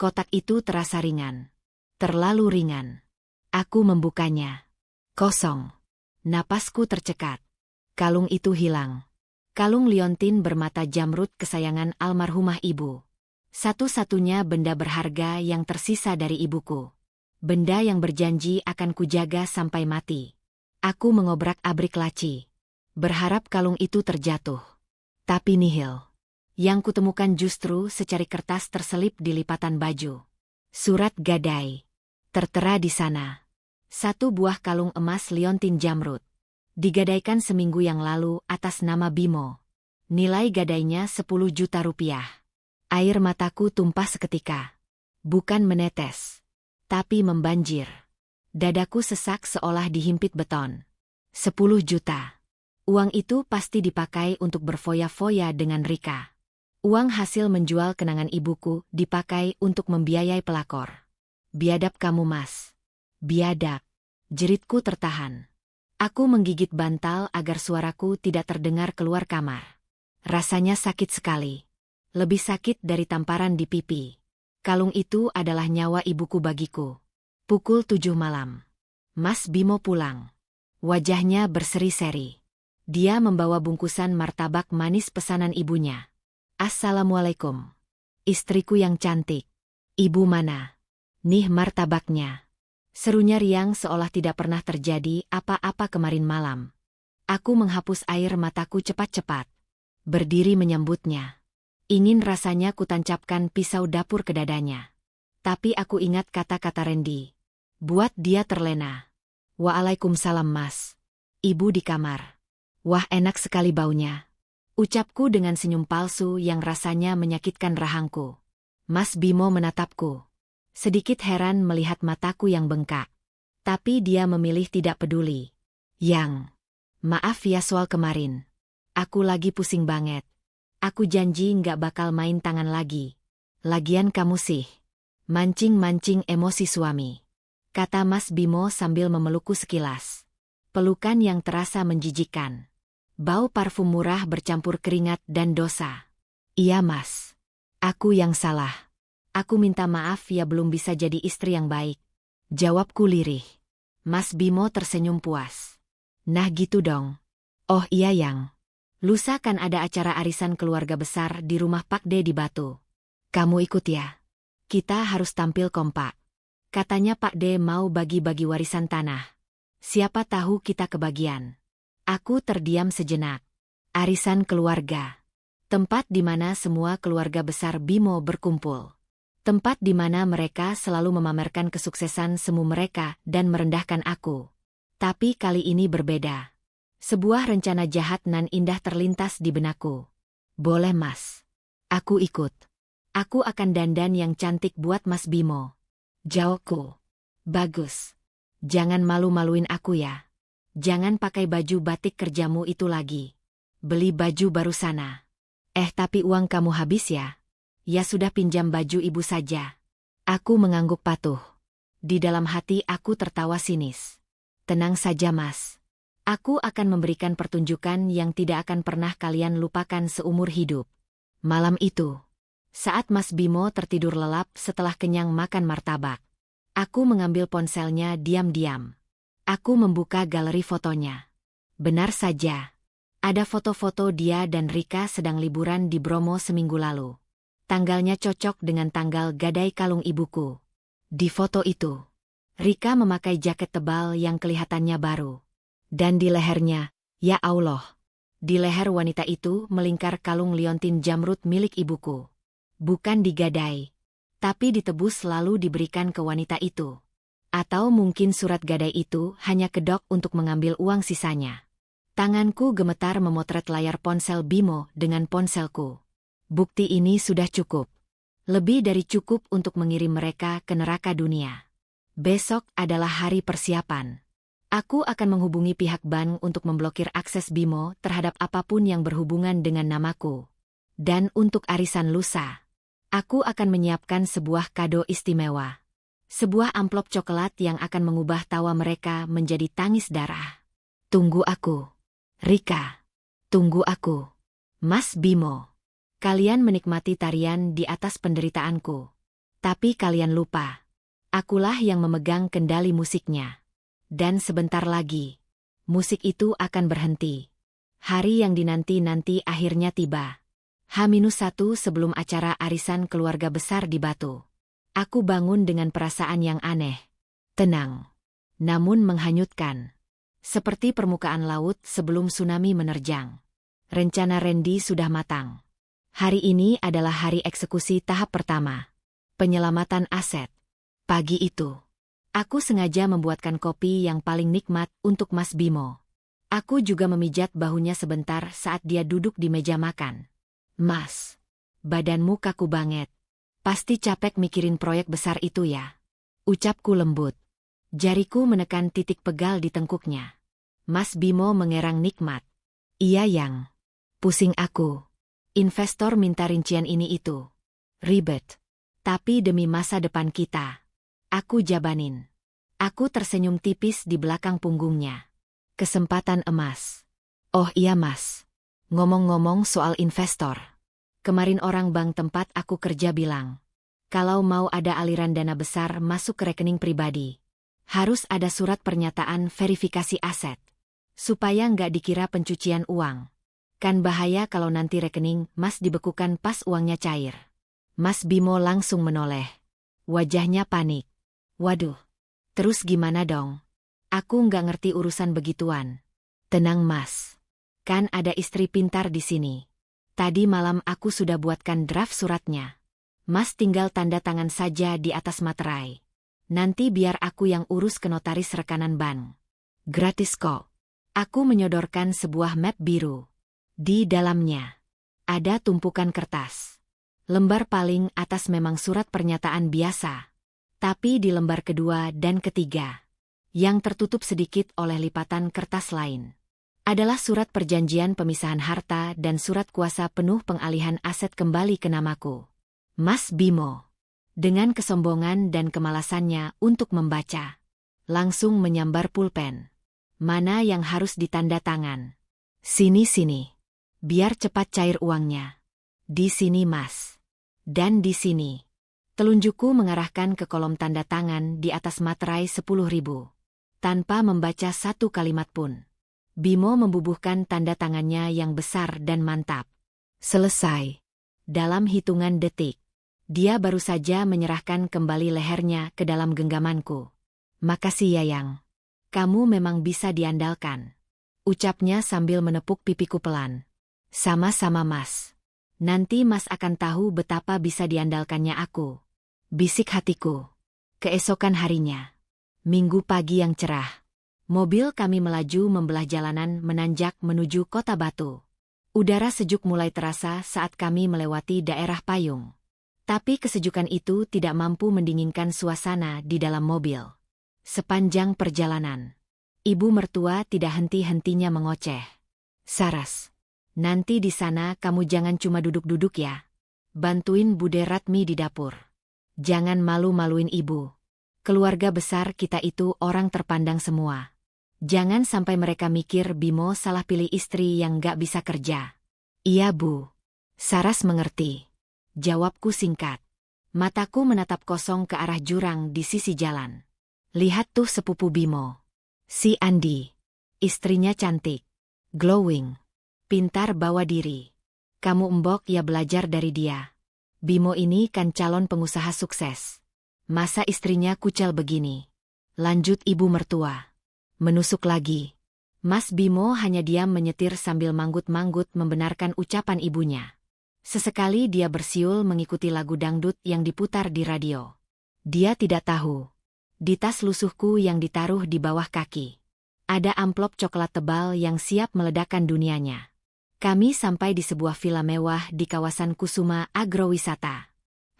Kotak itu terasa ringan. Terlalu ringan. Aku membukanya. Kosong. Napasku tercekat. Kalung itu hilang. Kalung liontin bermata jamrud kesayangan almarhumah ibu. Satu-satunya benda berharga yang tersisa dari ibuku. Benda yang berjanji akan kujaga sampai mati. Aku mengobrak-abrik laci. Berharap kalung itu terjatuh. Tapi nihil. Yang kutemukan justru secari kertas terselip di lipatan baju. Surat gadai. Tertera di sana. 1 buah kalung emas liontin jamrud. Digadaikan seminggu yang lalu atas nama Bimo. Nilai gadainya 10 juta rupiah. Air mataku tumpah seketika. Bukan menetes. Tapi membanjir. Dadaku sesak seolah dihimpit beton. 10 juta. Uang itu pasti dipakai untuk berfoya-foya dengan Rika. Uang hasil menjual kenangan ibuku dipakai untuk membiayai pelakor. Biadab kamu, Mas. Biadab. Jeritku tertahan. Aku menggigit bantal agar suaraku tidak terdengar keluar kamar. Rasanya sakit sekali. Lebih sakit dari tamparan di pipi. Kalung itu adalah nyawa ibuku bagiku. Pukul 7 malam. Mas Bimo pulang. Wajahnya berseri-seri. Dia membawa bungkusan martabak manis pesanan ibunya. Assalamualaikum. Istriku yang cantik. Ibu mana? Nih martabaknya. Serunya riang seolah tidak pernah terjadi apa-apa kemarin malam. Aku menghapus air mataku cepat-cepat. Berdiri menyambutnya. Ingin rasanya kutancapkan pisau dapur ke dadanya. Tapi aku ingat kata-kata Randy. Buat dia terlena. Waalaikumsalam, Mas. Ibu di kamar. Wah, enak sekali baunya. Ucapku dengan senyum palsu yang rasanya menyakitkan rahangku. Mas Bimo menatapku. Sedikit heran melihat mataku yang bengkak. Tapi dia memilih tidak peduli. Yang, maaf ya soal kemarin. Aku lagi pusing banget. Aku janji nggak bakal main tangan lagi. Lagian kamu sih. Mancing-mancing emosi suami. Kata Mas Bimo sambil memelukku sekilas. Pelukan yang terasa menjijikkan. Bau parfum murah bercampur keringat dan dosa. Iya, Mas. Aku yang salah. Aku minta maaf ya belum bisa jadi istri yang baik. Jawabku lirih. Mas Bimo tersenyum puas. Nah gitu dong. Oh iya Yang. Lusa kan ada acara arisan keluarga besar di rumah Pak D di Batu. Kamu ikut ya? Kita harus tampil kompak. Katanya Pak D mau bagi-bagi warisan tanah. Siapa tahu kita kebagian. Aku terdiam sejenak. Arisan keluarga. Tempat di mana semua keluarga besar Bimo berkumpul. Tempat di mana mereka selalu memamerkan kesuksesan semu mereka dan merendahkan aku. Tapi kali ini berbeda. Sebuah rencana jahat nan indah terlintas di benakku. Boleh, Mas. Aku ikut. Aku akan dandan yang cantik buat Mas Bimo. Jawabku. Bagus. Jangan malu-maluin aku ya. Jangan pakai baju batik kerjamu itu lagi. Beli baju baru sana. Tapi uang kamu habis ya? Ya sudah pinjam baju ibu saja. Aku mengangguk patuh. Di dalam hati aku tertawa sinis. Tenang saja, Mas. Aku akan memberikan pertunjukan yang tidak akan pernah kalian lupakan seumur hidup. Malam itu, saat Mas Bimo tertidur lelap setelah kenyang makan martabak, aku mengambil ponselnya diam-diam. Aku membuka galeri fotonya. Benar saja. Ada foto-foto dia dan Rika sedang liburan di Bromo seminggu lalu. Tanggalnya cocok dengan tanggal gadai kalung ibuku. Di foto itu, Rika memakai jaket tebal yang kelihatannya baru. Dan di lehernya, ya Allah, di leher wanita itu melingkar kalung liontin jamrud milik ibuku. Bukan digadai, tapi ditebus lalu diberikan ke wanita itu. Atau mungkin surat gadai itu hanya kedok untuk mengambil uang sisanya. Tanganku gemetar memotret layar ponsel Bimo dengan ponselku. Bukti ini sudah cukup. Lebih dari cukup untuk mengirim mereka ke neraka dunia. Besok adalah hari persiapan. Aku akan menghubungi pihak bank untuk memblokir akses Bimo terhadap apapun yang berhubungan dengan namaku. Dan untuk arisan lusa, aku akan menyiapkan sebuah kado istimewa. Sebuah amplop coklat yang akan mengubah tawa mereka menjadi tangis darah. Tunggu aku. Rika. Tunggu aku. Mas Bimo. Kalian menikmati tarian di atas penderitaanku. Tapi kalian lupa. Akulah yang memegang kendali musiknya. Dan sebentar lagi, musik itu akan berhenti. Hari yang dinanti-nanti akhirnya tiba. H-1 sebelum acara arisan keluarga besar di Batu. Aku bangun dengan perasaan yang aneh. Tenang. Namun menghanyutkan. Seperti permukaan laut sebelum tsunami menerjang. Rencana Randy sudah matang. Hari ini adalah hari eksekusi tahap pertama. Penyelamatan aset. Pagi itu, aku sengaja membuatkan kopi yang paling nikmat untuk Mas Bimo. Aku juga memijat bahunya sebentar saat dia duduk di meja makan. Mas, badanmu kaku banget. Pasti capek mikirin proyek besar itu ya. Ucapku lembut. Jariku menekan titik pegal di tengkuknya. Mas Bimo mengerang nikmat. Iya yang. Pusing aku. Investor minta rincian ini itu. Ribet. Tapi demi masa depan kita. Aku jabanin. Aku tersenyum tipis di belakang punggungnya. Kesempatan emas. Oh iya mas. Ngomong-ngomong soal investor. Kemarin orang bank tempat aku kerja bilang. Kalau mau ada aliran dana besar masuk ke rekening pribadi. Harus ada surat pernyataan verifikasi aset. Supaya nggak dikira pencucian uang. Kan bahaya kalau nanti rekening mas dibekukan pas uangnya cair. Mas Bimo langsung menoleh. Wajahnya panik. Waduh. Terus gimana dong? Aku nggak ngerti urusan begituan. Tenang mas. Kan ada istri pintar di sini. Tadi malam aku sudah buatkan draft suratnya. Mas tinggal tanda tangan saja di atas materai. Nanti biar aku yang urus ke notaris rekanan bank. Gratis kok. Aku menyodorkan sebuah map biru. Di dalamnya ada tumpukan kertas. Lembar paling atas memang surat pernyataan biasa. Tapi di lembar kedua dan ketiga, yang tertutup sedikit oleh lipatan kertas lain, adalah surat perjanjian pemisahan harta dan surat kuasa penuh pengalihan aset kembali ke namaku. Mas Bimo, dengan kesombongan dan kemalasannya untuk membaca, langsung menyambar pulpen. Mana yang harus ditanda tangan? Sini. Biar cepat cair uangnya. Di sini mas. Dan di sini. Telunjukku mengarahkan ke kolom tanda tangan di atas materai 10.000. Tanpa membaca satu kalimat pun. Bimo membubuhkan tanda tangannya yang besar dan mantap. Selesai. Dalam hitungan detik, dia baru saja menyerahkan kembali lehernya ke dalam genggamanku. Makasih Yayang. Kamu memang bisa diandalkan. Ucapnya sambil menepuk pipiku pelan. Sama-sama mas. Nanti mas akan tahu betapa bisa diandalkannya aku. Bisik hatiku. Keesokan harinya. Minggu pagi yang cerah. Mobil kami melaju membelah jalanan menanjak menuju kota Batu. Udara sejuk mulai terasa saat kami melewati daerah payung. Tapi kesejukan itu tidak mampu mendinginkan suasana di dalam mobil. Sepanjang perjalanan, ibu mertua tidak henti-hentinya mengoceh. Saras, nanti di sana kamu jangan cuma duduk-duduk ya. Bantuin Bude Ratmi di dapur. Jangan malu-maluin ibu. Keluarga besar kita itu orang terpandang semua. Jangan sampai mereka mikir Bimo salah pilih istri yang gak bisa kerja. Iya bu. Saras mengerti. Jawabku singkat. Mataku menatap kosong ke arah jurang di sisi jalan. Lihat tuh sepupu Bimo. Si Andi. Istrinya cantik. Glowing. Pintar bawa diri. Kamu embok ya belajar dari dia. Bimo ini kan calon pengusaha sukses. Masa istrinya kucel begini? Lanjut ibu mertua. Menusuk lagi. Mas Bimo hanya diam menyetir sambil manggut-manggut membenarkan ucapan ibunya. Sesekali dia bersiul mengikuti lagu dangdut yang diputar di radio. Dia tidak tahu. Di tas lusuhku yang ditaruh di bawah kaki, ada amplop coklat tebal yang siap meledakkan dunianya. Kami sampai di sebuah villa mewah di kawasan Kusuma Agrowisata.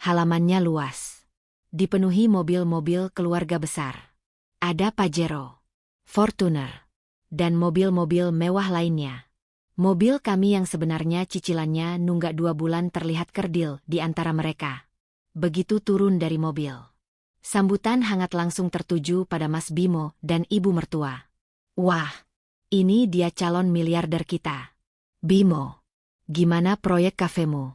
Halamannya luas. Dipenuhi mobil-mobil keluarga besar. Ada Pajero, Fortuner, dan mobil-mobil mewah lainnya. Mobil kami yang sebenarnya cicilannya nunggak 2 bulan terlihat kerdil di antara mereka. Begitu turun dari mobil, sambutan hangat langsung tertuju pada Mas Bimo dan ibu mertua. Wah, ini dia calon miliarder kita. Bimo, gimana proyek kafemu?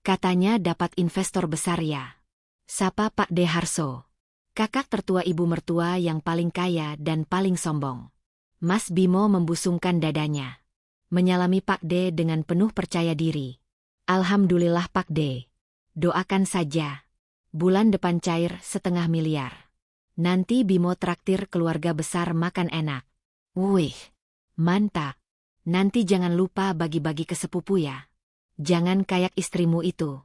Katanya dapat investor besar ya. Sapa Pak De Harso. Kakak tertua ibu mertua yang paling kaya dan paling sombong. Mas Bimo membusungkan dadanya. menyalami Pak D dengan penuh percaya diri. Alhamdulillah Pak D. Doakan saja. Bulan depan cair 500 miliar. Nanti Bimo traktir keluarga besar makan enak. Wih, mantap. Nanti jangan lupa bagi-bagi ke sepupu ya. Jangan kayak istrimu itu.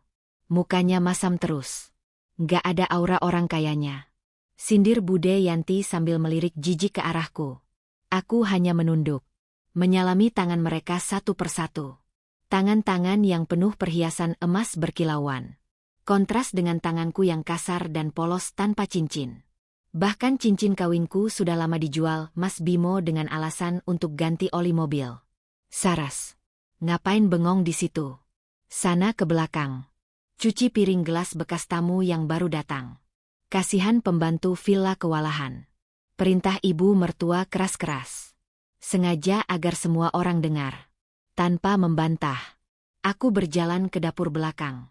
Mukanya masam terus. Nggak ada aura orang kayanya. Sindir Bude Yanti sambil melirik jijik ke arahku. Aku hanya menunduk. Menyalami tangan mereka satu persatu. Tangan-tangan yang penuh perhiasan emas berkilauan. Kontras dengan tanganku yang kasar dan polos tanpa cincin. Bahkan cincin kawinku sudah lama dijual Mas Bimo dengan alasan untuk ganti oli mobil. Saras. Ngapain bengong di situ? Sana ke belakang. Cuci piring gelas bekas tamu yang baru datang. Kasihan pembantu villa kewalahan. Perintah ibu mertua keras-keras. Sengaja agar semua orang dengar. Tanpa membantah. Aku berjalan ke dapur belakang.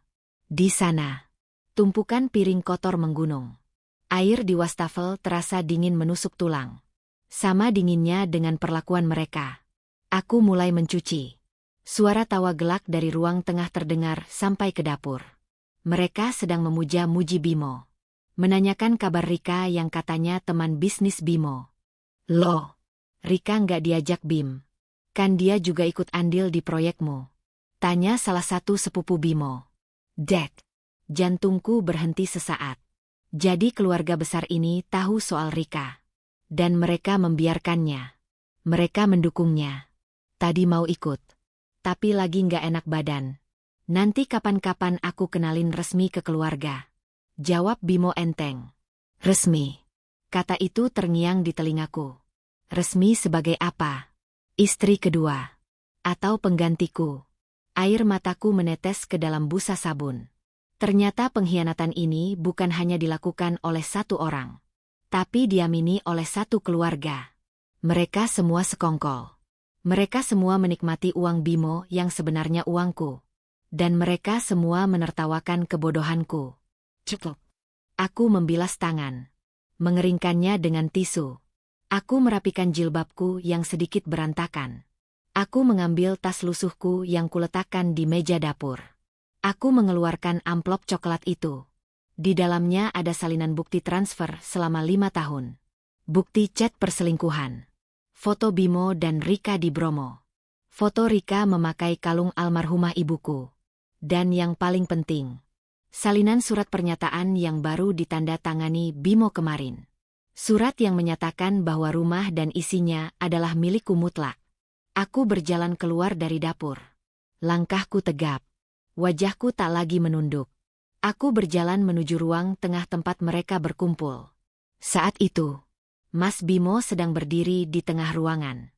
Di sana, tumpukan piring kotor menggunung. Air di wastafel terasa dingin menusuk tulang. Sama dinginnya dengan perlakuan mereka. Aku mulai mencuci. Suara tawa gelak dari ruang tengah terdengar sampai ke dapur. Mereka sedang memuja-muji Bimo. Menanyakan kabar Rika yang katanya teman bisnis Bimo. Loh, Rika nggak diajak Bim. Kan dia juga ikut andil di proyekmu. Tanya salah satu sepupu Bimo. Dek, jantungku berhenti sesaat. Jadi keluarga besar ini tahu soal Rika. Dan mereka membiarkannya. Mereka mendukungnya. Tadi mau ikut. Tapi lagi nggak enak badan. Nanti kapan-kapan aku kenalin resmi ke keluarga. Jawab Bimo enteng. Resmi. Kata itu terngiang di telingaku. Resmi sebagai apa? Istri kedua. Atau penggantiku? Air mataku menetes ke dalam busa sabun. Ternyata pengkhianatan ini bukan hanya dilakukan oleh satu orang. Tapi diamini oleh satu keluarga. Mereka semua sekongkol. Mereka semua menikmati uang Bimo yang sebenarnya uangku. Dan mereka semua menertawakan kebodohanku. Cukup. Aku membilas tangan. Mengeringkannya dengan tisu. Aku merapikan jilbabku yang sedikit berantakan. Aku mengambil tas lusuhku yang kuletakkan di meja dapur. Aku mengeluarkan amplop coklat itu. Di dalamnya ada salinan bukti transfer selama 5 tahun. Bukti chat perselingkuhan. Foto Bimo dan Rika di Bromo. Foto Rika memakai kalung almarhumah ibuku. Dan yang paling penting, salinan surat pernyataan yang baru ditanda tangani Bimo kemarin. Surat yang menyatakan bahwa rumah dan isinya adalah milikku mutlak. Aku berjalan keluar dari dapur. Langkahku tegap. Wajahku tak lagi menunduk. Aku berjalan menuju ruang tengah tempat mereka berkumpul. Saat itu, Mas Bimo sedang berdiri di tengah ruangan.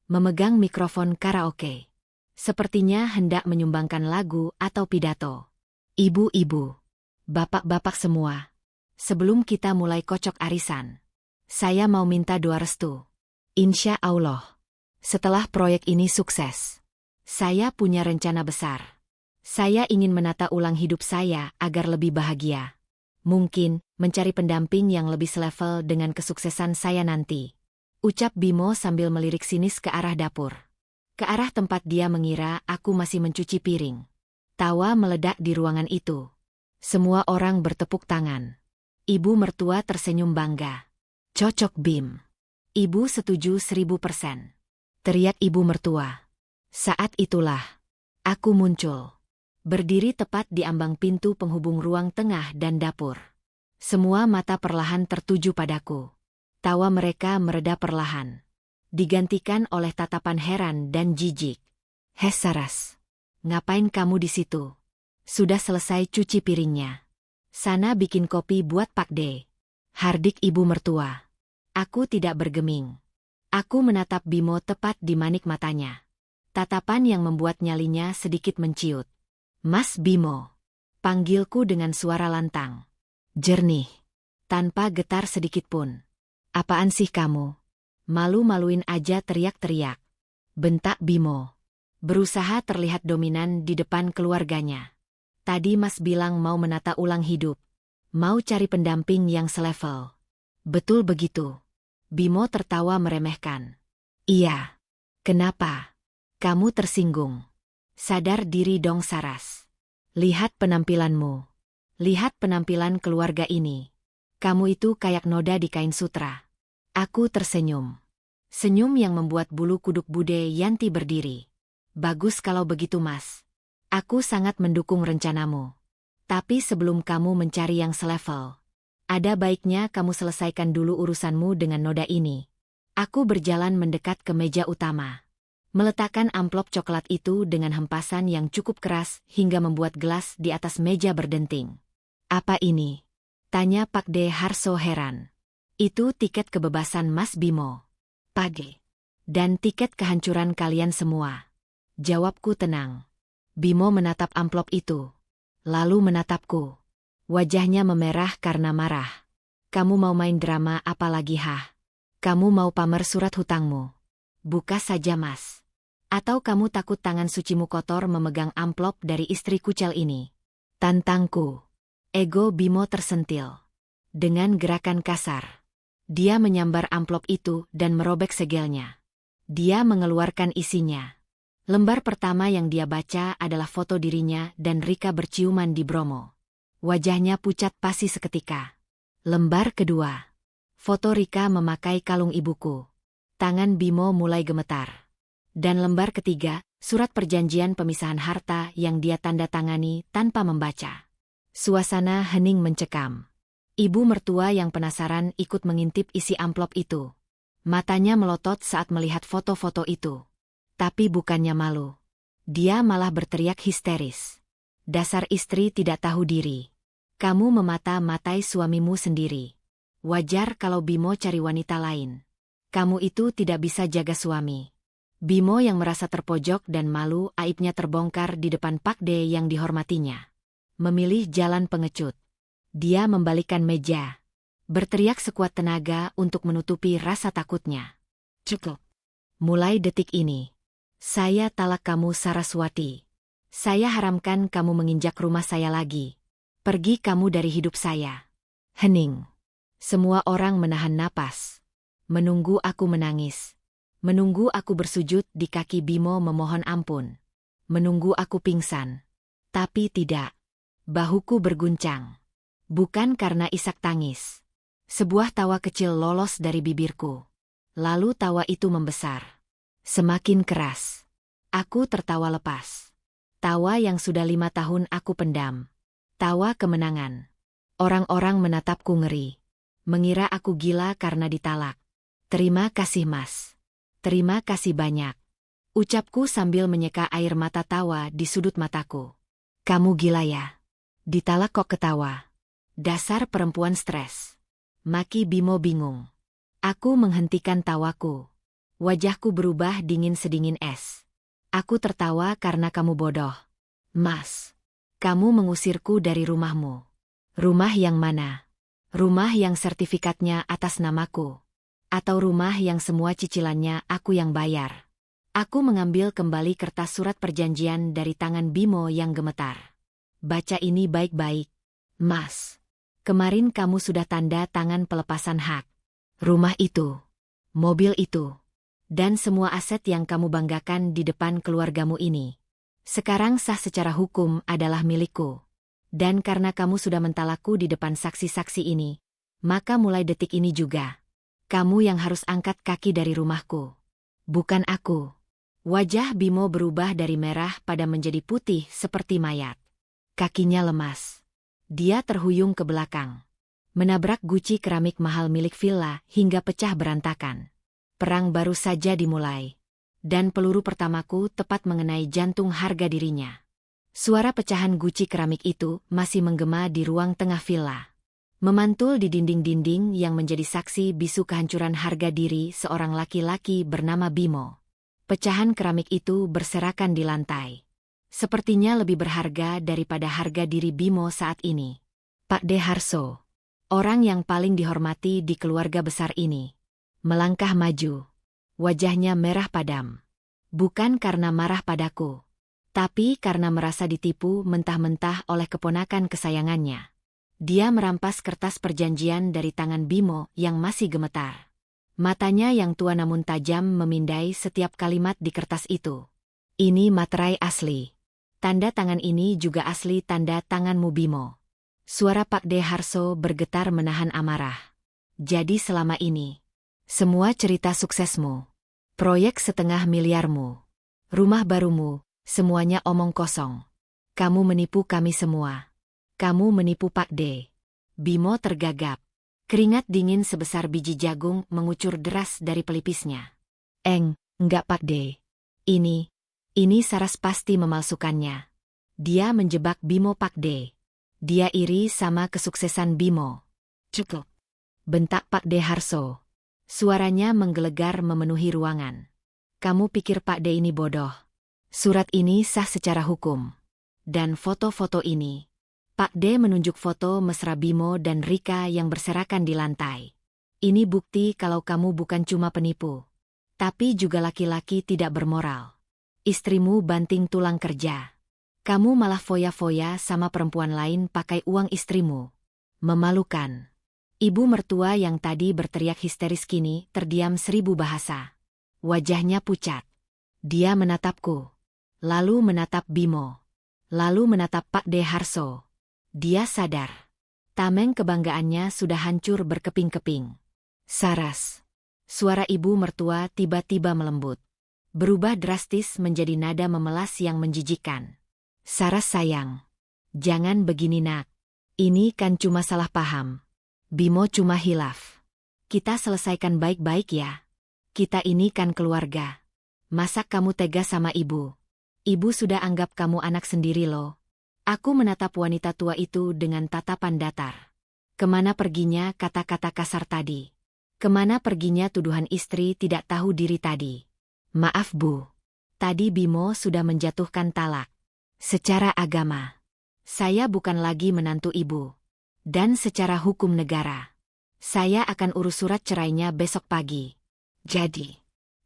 Memegang mikrofon karaoke. Sepertinya hendak menyumbangkan lagu atau pidato. Ibu-ibu, bapak-bapak semua. Sebelum kita mulai kocok arisan, saya mau minta doa restu. Insya Allah. Setelah proyek ini sukses, saya punya rencana besar. Saya ingin menata ulang hidup saya agar lebih bahagia. Mungkin, mencari pendamping yang lebih selevel dengan kesuksesan saya nanti. Ucap Bimo sambil melirik sinis ke arah dapur. Ke arah tempat dia mengira aku masih mencuci piring. Tawa meledak di ruangan itu. Semua orang bertepuk tangan. Ibu mertua tersenyum bangga. Cocok Bim. Ibu setuju 1000%. Teriak ibu mertua. Saat itulah, aku muncul. Berdiri tepat di ambang pintu penghubung ruang tengah dan dapur. Semua mata perlahan tertuju padaku. Tawa mereka mereda perlahan. Digantikan oleh tatapan heran dan jijik. Saras, ngapain kamu di situ? Sudah selesai cuci piringnya. Sana bikin kopi buat Pak D. Hardik ibu mertua. Aku tidak bergeming. Aku menatap Bimo tepat di manik matanya. Tatapan yang membuat nyalinya sedikit menciut. Mas Bimo. Panggilku dengan suara lantang. Jernih. Tanpa getar sedikitpun. Apaan sih kamu? Malu-maluin aja teriak-teriak. Bentak Bimo. Berusaha terlihat dominan di depan keluarganya. Tadi Mas bilang mau menata ulang hidup. Mau cari pendamping yang selevel. Betul begitu. Bimo tertawa meremehkan. Iya. Kenapa? Kamu tersinggung. Sadar diri dong Saras. Lihat penampilanmu. Lihat penampilan keluarga ini. Kamu itu kayak noda di kain sutra. Aku tersenyum. Senyum yang membuat bulu kuduk Bude Yanti berdiri. Bagus kalau begitu Mas. Aku sangat mendukung rencanamu. Tapi sebelum kamu mencari yang selevel, ada baiknya kamu selesaikan dulu urusanmu dengan noda ini. Aku berjalan mendekat ke meja utama. Meletakkan amplop coklat itu dengan hempasan yang cukup keras hingga membuat gelas di atas meja berdenting. Apa ini? Tanya Pak De Harso heran. Itu tiket kebebasan Mas Bimo. Pak De. Dan tiket kehancuran kalian semua. Jawabku tenang. Bimo menatap amplop itu. Lalu menatapku. Wajahnya memerah karena marah. Kamu mau main drama apa lagi Kamu mau pamer surat hutangmu? Buka saja Mas. Atau kamu takut tangan sucimu kotor memegang amplop dari istri kucel ini? Tantangku. Ego Bimo tersentil. Dengan gerakan kasar. Dia menyambar amplop itu dan merobek segelnya. Dia mengeluarkan isinya. Lembar pertama yang dia baca adalah foto dirinya dan Rika berciuman di Bromo. Wajahnya pucat pasi seketika. Lembar kedua. Foto Rika memakai kalung ibuku. Tangan Bimo mulai gemetar. Dan lembar ketiga, surat perjanjian pemisahan harta yang dia tanda tangani tanpa membaca. Suasana hening mencekam. Ibu mertua yang penasaran ikut mengintip isi amplop itu. Matanya melotot saat melihat foto-foto itu. Tapi bukannya malu. Dia malah berteriak histeris. Dasar istri tidak tahu diri. Kamu memata-matai suamimu sendiri. Wajar kalau Bimo cari wanita lain. Kamu itu tidak bisa jaga suami. Bimo yang merasa terpojok dan malu aibnya terbongkar di depan Pak De yang dihormatinya. Memilih jalan pengecut. Dia membalikkan meja. Berteriak sekuat tenaga untuk menutupi rasa takutnya. Cukup. Mulai detik ini. Saya talak kamu Saraswati. Saya haramkan kamu menginjak rumah saya lagi. Pergi kamu dari hidup saya. Hening. Semua orang menahan napas. Menunggu aku menangis. Menunggu aku bersujud di kaki Bimo memohon ampun. Menunggu aku pingsan. Tapi tidak. Bahuku berguncang. Bukan karena isak tangis. Sebuah tawa kecil lolos dari bibirku. Lalu tawa itu membesar. Semakin keras. Aku tertawa lepas. Tawa yang sudah 5 tahun aku pendam. Tawa kemenangan. Orang-orang menatapku ngeri. Mengira aku gila karena ditalak. Terima kasih Mas. Terima kasih banyak. Ucapku sambil menyeka air mata tawa di sudut mataku. Kamu gila ya? Ditalak kok ketawa. Dasar perempuan stres. Maki Bimo bingung. Aku menghentikan tawaku. Wajahku berubah dingin sedingin es. Aku tertawa karena kamu bodoh. Mas, kamu mengusirku dari rumahmu. Rumah yang mana? Rumah yang sertifikatnya atas namaku. Atau rumah yang semua cicilannya aku yang bayar. Aku mengambil kembali kertas surat perjanjian dari tangan Bimo yang gemetar. Baca ini baik-baik. Mas, kemarin kamu sudah tanda tangan pelepasan hak. Rumah itu, mobil itu, dan semua aset yang kamu banggakan di depan keluargamu ini. Sekarang sah secara hukum adalah milikku. Dan karena kamu sudah mentalakku di depan saksi-saksi ini, maka mulai detik ini juga. Kamu yang harus angkat kaki dari rumahku. Bukan aku. Wajah Bimo berubah dari merah pada menjadi putih seperti mayat. Kakinya lemas. Dia terhuyung ke belakang. Menabrak guci keramik mahal milik villa hingga pecah berantakan. Perang baru saja dimulai. Dan peluru pertamaku tepat mengenai jantung harga dirinya. Suara pecahan guci keramik itu masih menggema di ruang tengah villa. Memantul di dinding-dinding yang menjadi saksi bisu kehancuran harga diri seorang laki-laki bernama Bimo. Pecahan keramik itu berserakan di lantai. Sepertinya lebih berharga daripada harga diri Bimo saat ini. Pak De Harso, orang yang paling dihormati di keluarga besar ini, melangkah maju. Wajahnya merah padam. Bukan karena marah padaku, tapi karena merasa ditipu mentah-mentah oleh keponakan kesayangannya. Dia merampas kertas perjanjian dari tangan Bimo yang masih gemetar. Matanya yang tua namun tajam memindai setiap kalimat di kertas itu. Ini materai asli. Tanda tangan ini juga asli tanda tanganmu Bimo. Suara Pak De Harso bergetar menahan amarah. Jadi selama ini, semua cerita suksesmu, proyek 1,5 miliarmu, rumah barumu, semuanya omong kosong. Kamu menipu kami semua. Kamu menipu Pak De. Bimo tergagap. Keringat dingin sebesar biji jagung mengucur deras dari pelipisnya. Enggak Pak De. Ini Saras pasti memalsukannya. Dia menjebak Bimo Pak De. Dia iri sama kesuksesan Bimo. Cukup. Bentak Pak De Harso. Suaranya menggelegar memenuhi ruangan. Kamu pikir Pak De ini bodoh? Surat ini sah secara hukum. Dan foto-foto ini. Pak De menunjuk foto mesra Bimo dan Rika yang berserakan di lantai. Ini bukti kalau kamu bukan cuma penipu, tapi juga laki-laki tidak bermoral. Istrimu banting tulang kerja. Kamu malah foya-foya sama perempuan lain pakai uang istrimu. Memalukan. Ibu mertua yang tadi berteriak histeris kini terdiam 1000 bahasa. Wajahnya pucat. Dia menatapku. Lalu menatap Bimo. Lalu menatap Pak De Harso. Dia sadar. Tameng kebanggaannya sudah hancur berkeping-keping. Saras. Suara ibu mertua tiba-tiba melembut. Berubah drastis menjadi nada memelas yang menjijikkan. Saras sayang. Jangan begini nak. Ini kan cuma salah paham. Bimo cuma hilaf. Kita selesaikan baik-baik ya. Kita ini kan keluarga. Masa kamu tega sama ibu? Ibu sudah anggap kamu anak sendiri loh. Aku menatap wanita tua itu dengan tatapan datar. Kemana perginya kata-kata kasar tadi? Kemana perginya tuduhan istri tidak tahu diri tadi? Maaf Bu. Tadi Bimo sudah menjatuhkan talak. Secara agama. Saya bukan lagi menantu ibu. Dan secara hukum negara, saya akan urus surat cerainya besok pagi. Jadi,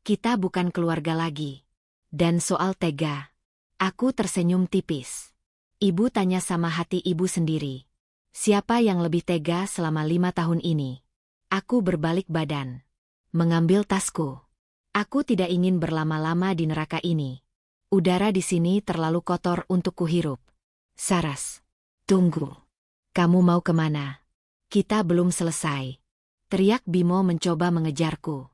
kita bukan keluarga lagi. Dan soal tega, aku tersenyum tipis. Ibu tanya sama hati ibu sendiri. Siapa yang lebih tega selama 5 tahun ini? Aku berbalik badan. Mengambil tasku. Aku tidak ingin berlama-lama di neraka ini. Udara di sini terlalu kotor untuk kuhirup. Saras, tunggu. Kamu mau kemana? Kita belum selesai. Teriak Bimo mencoba mengejarku.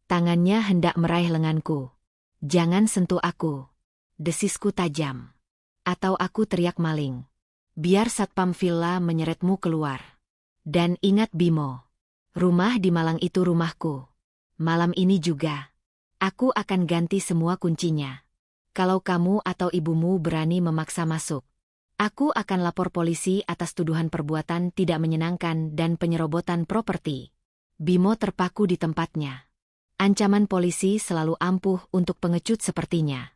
Tangannya hendak meraih lenganku. Jangan sentuh aku. Desisku tajam. Atau aku teriak maling. Biar satpam villa menyeretmu keluar. Dan ingat Bimo. Rumah di Malang itu rumahku. Malam ini juga. Aku akan ganti semua kuncinya. Kalau kamu atau ibumu berani memaksa masuk, aku akan lapor polisi atas tuduhan perbuatan tidak menyenangkan dan penyerobotan properti. Bimo terpaku di tempatnya. Ancaman polisi selalu ampuh untuk pengecut sepertinya.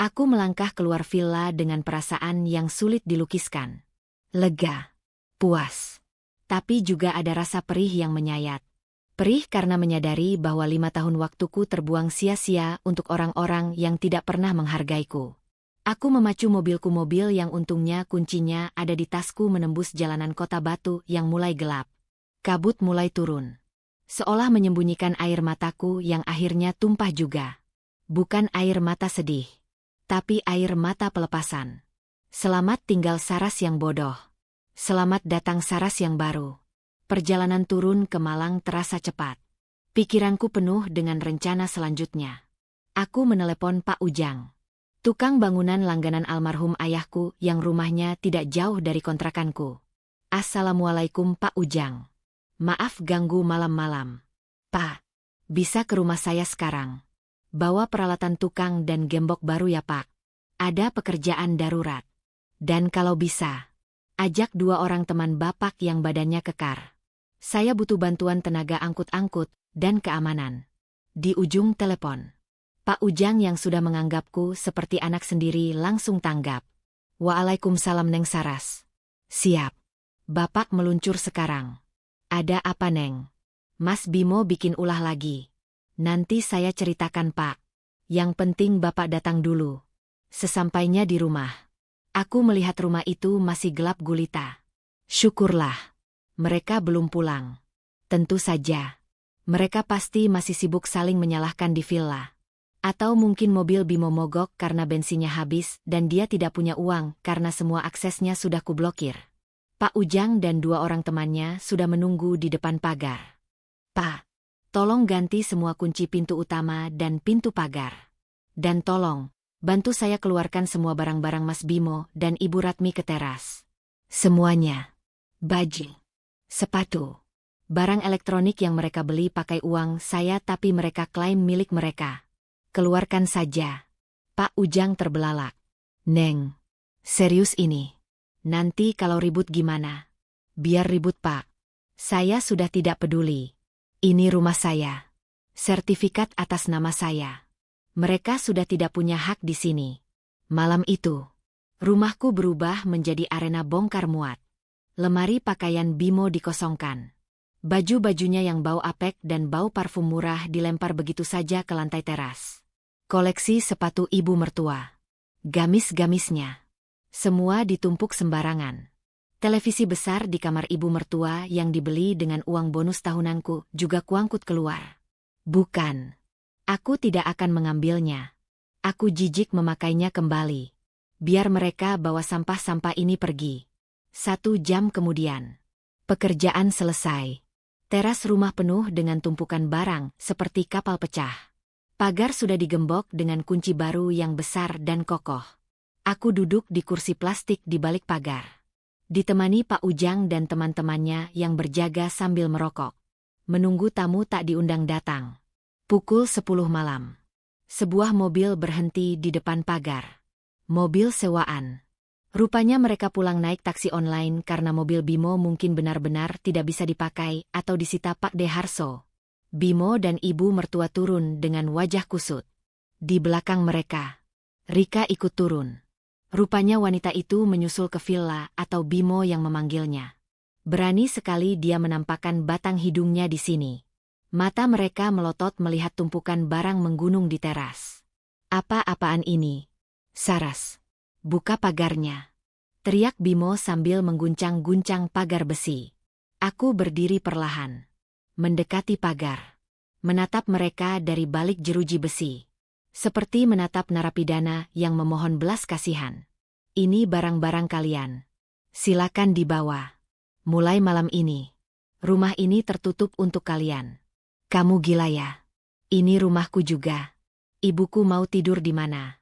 Aku melangkah keluar villa dengan perasaan yang sulit dilukiskan. Lega. Puas. Tapi juga ada rasa perih yang menyayat. Perih karena menyadari bahwa 5 tahun waktuku terbuang sia-sia untuk orang-orang yang tidak pernah menghargaiku. Aku memacu mobil yang untungnya kuncinya ada di tasku menembus jalanan kota batu yang mulai gelap. Kabut mulai turun. Seolah menyembunyikan air mataku yang akhirnya tumpah juga. Bukan air mata sedih, tapi air mata pelepasan. Selamat tinggal Saras yang bodoh. Selamat datang Saras yang baru. Perjalanan turun ke Malang terasa cepat. Pikiranku penuh dengan rencana selanjutnya. Aku menelepon Pak Ujang. Tukang bangunan langganan almarhum ayahku yang rumahnya tidak jauh dari kontrakanku. Assalamualaikum Pak Ujang. Maaf ganggu malam-malam. Pak, bisa ke rumah saya sekarang? Bawa peralatan tukang dan gembok baru ya Pak. Ada pekerjaan darurat. Dan kalau bisa, ajak 2 orang teman Bapak yang badannya kekar. Saya butuh bantuan tenaga angkut-angkut dan keamanan. Di ujung telepon. Pak Ujang yang sudah menganggapku seperti anak sendiri langsung tanggap. Waalaikumsalam Neng Saras. Siap. Bapak meluncur sekarang. Ada apa Neng? Mas Bimo bikin ulah lagi. Nanti saya ceritakan Pak. Yang penting Bapak datang dulu. Sesampainya di rumah. Aku melihat rumah itu masih gelap gulita. Syukurlah. Mereka belum pulang. Tentu saja. Mereka pasti masih sibuk saling menyalahkan di villa. Atau mungkin mobil Bimo mogok karena bensinnya habis dan dia tidak punya uang karena semua aksesnya sudah kublokir. Pak Ujang dan 2 orang temannya sudah menunggu di depan pagar. Pak, tolong ganti semua kunci pintu utama dan pintu pagar. Dan tolong, bantu saya keluarkan semua barang-barang Mas Bimo dan Ibu Ratmi ke teras. Semuanya. Baju, sepatu, barang elektronik yang mereka beli pakai uang saya tapi mereka klaim milik mereka. Keluarkan saja. Pak Ujang terbelalak. Neng, serius ini? Nanti kalau ribut gimana? Biar ribut Pak. Saya sudah tidak peduli. Ini rumah saya. Sertifikat atas nama saya. Mereka sudah tidak punya hak di sini. Malam itu, rumahku berubah menjadi arena bongkar muat. Lemari pakaian Bimo dikosongkan. Baju-bajunya yang bau apek dan bau parfum murah dilempar begitu saja ke lantai teras. Koleksi sepatu ibu mertua. Gamis-gamisnya. Semua ditumpuk sembarangan. Televisi besar di kamar ibu mertua yang dibeli dengan uang bonus tahunanku juga kuangkut keluar. Bukan. Aku tidak akan mengambilnya. Aku jijik memakainya kembali. Biar mereka bawa sampah-sampah ini pergi. 1 jam kemudian. Pekerjaan selesai. Teras rumah penuh dengan tumpukan barang seperti kapal pecah. Pagar sudah digembok dengan kunci baru yang besar dan kokoh. Aku duduk di kursi plastik di balik pagar. Ditemani Pak Ujang dan teman-temannya yang berjaga sambil merokok. Menunggu tamu tak diundang datang. Pukul 10 malam. Sebuah mobil berhenti di depan pagar. Mobil sewaan. Rupanya mereka pulang naik taksi online karena mobil Bimo mungkin benar-benar tidak bisa dipakai atau disita Pak Deharso. Bimo dan ibu mertua turun dengan wajah kusut. Di belakang mereka, Rika ikut turun. Rupanya wanita itu menyusul ke villa atau Bimo yang memanggilnya. Berani sekali dia menampakkan batang hidungnya di sini. Mata mereka melotot melihat tumpukan barang menggunung di teras. Apa-apaan ini? Saras. Buka pagarnya. Teriak Bimo sambil mengguncang-guncang pagar besi. Aku berdiri perlahan. Mendekati pagar. Menatap mereka dari balik jeruji besi. Seperti menatap narapidana yang memohon belas kasihan. Ini barang-barang kalian. Silakan dibawa. Mulai malam ini. Rumah ini tertutup untuk kalian. Kamu gila ya? Ini rumahku juga. Ibuku mau tidur di mana?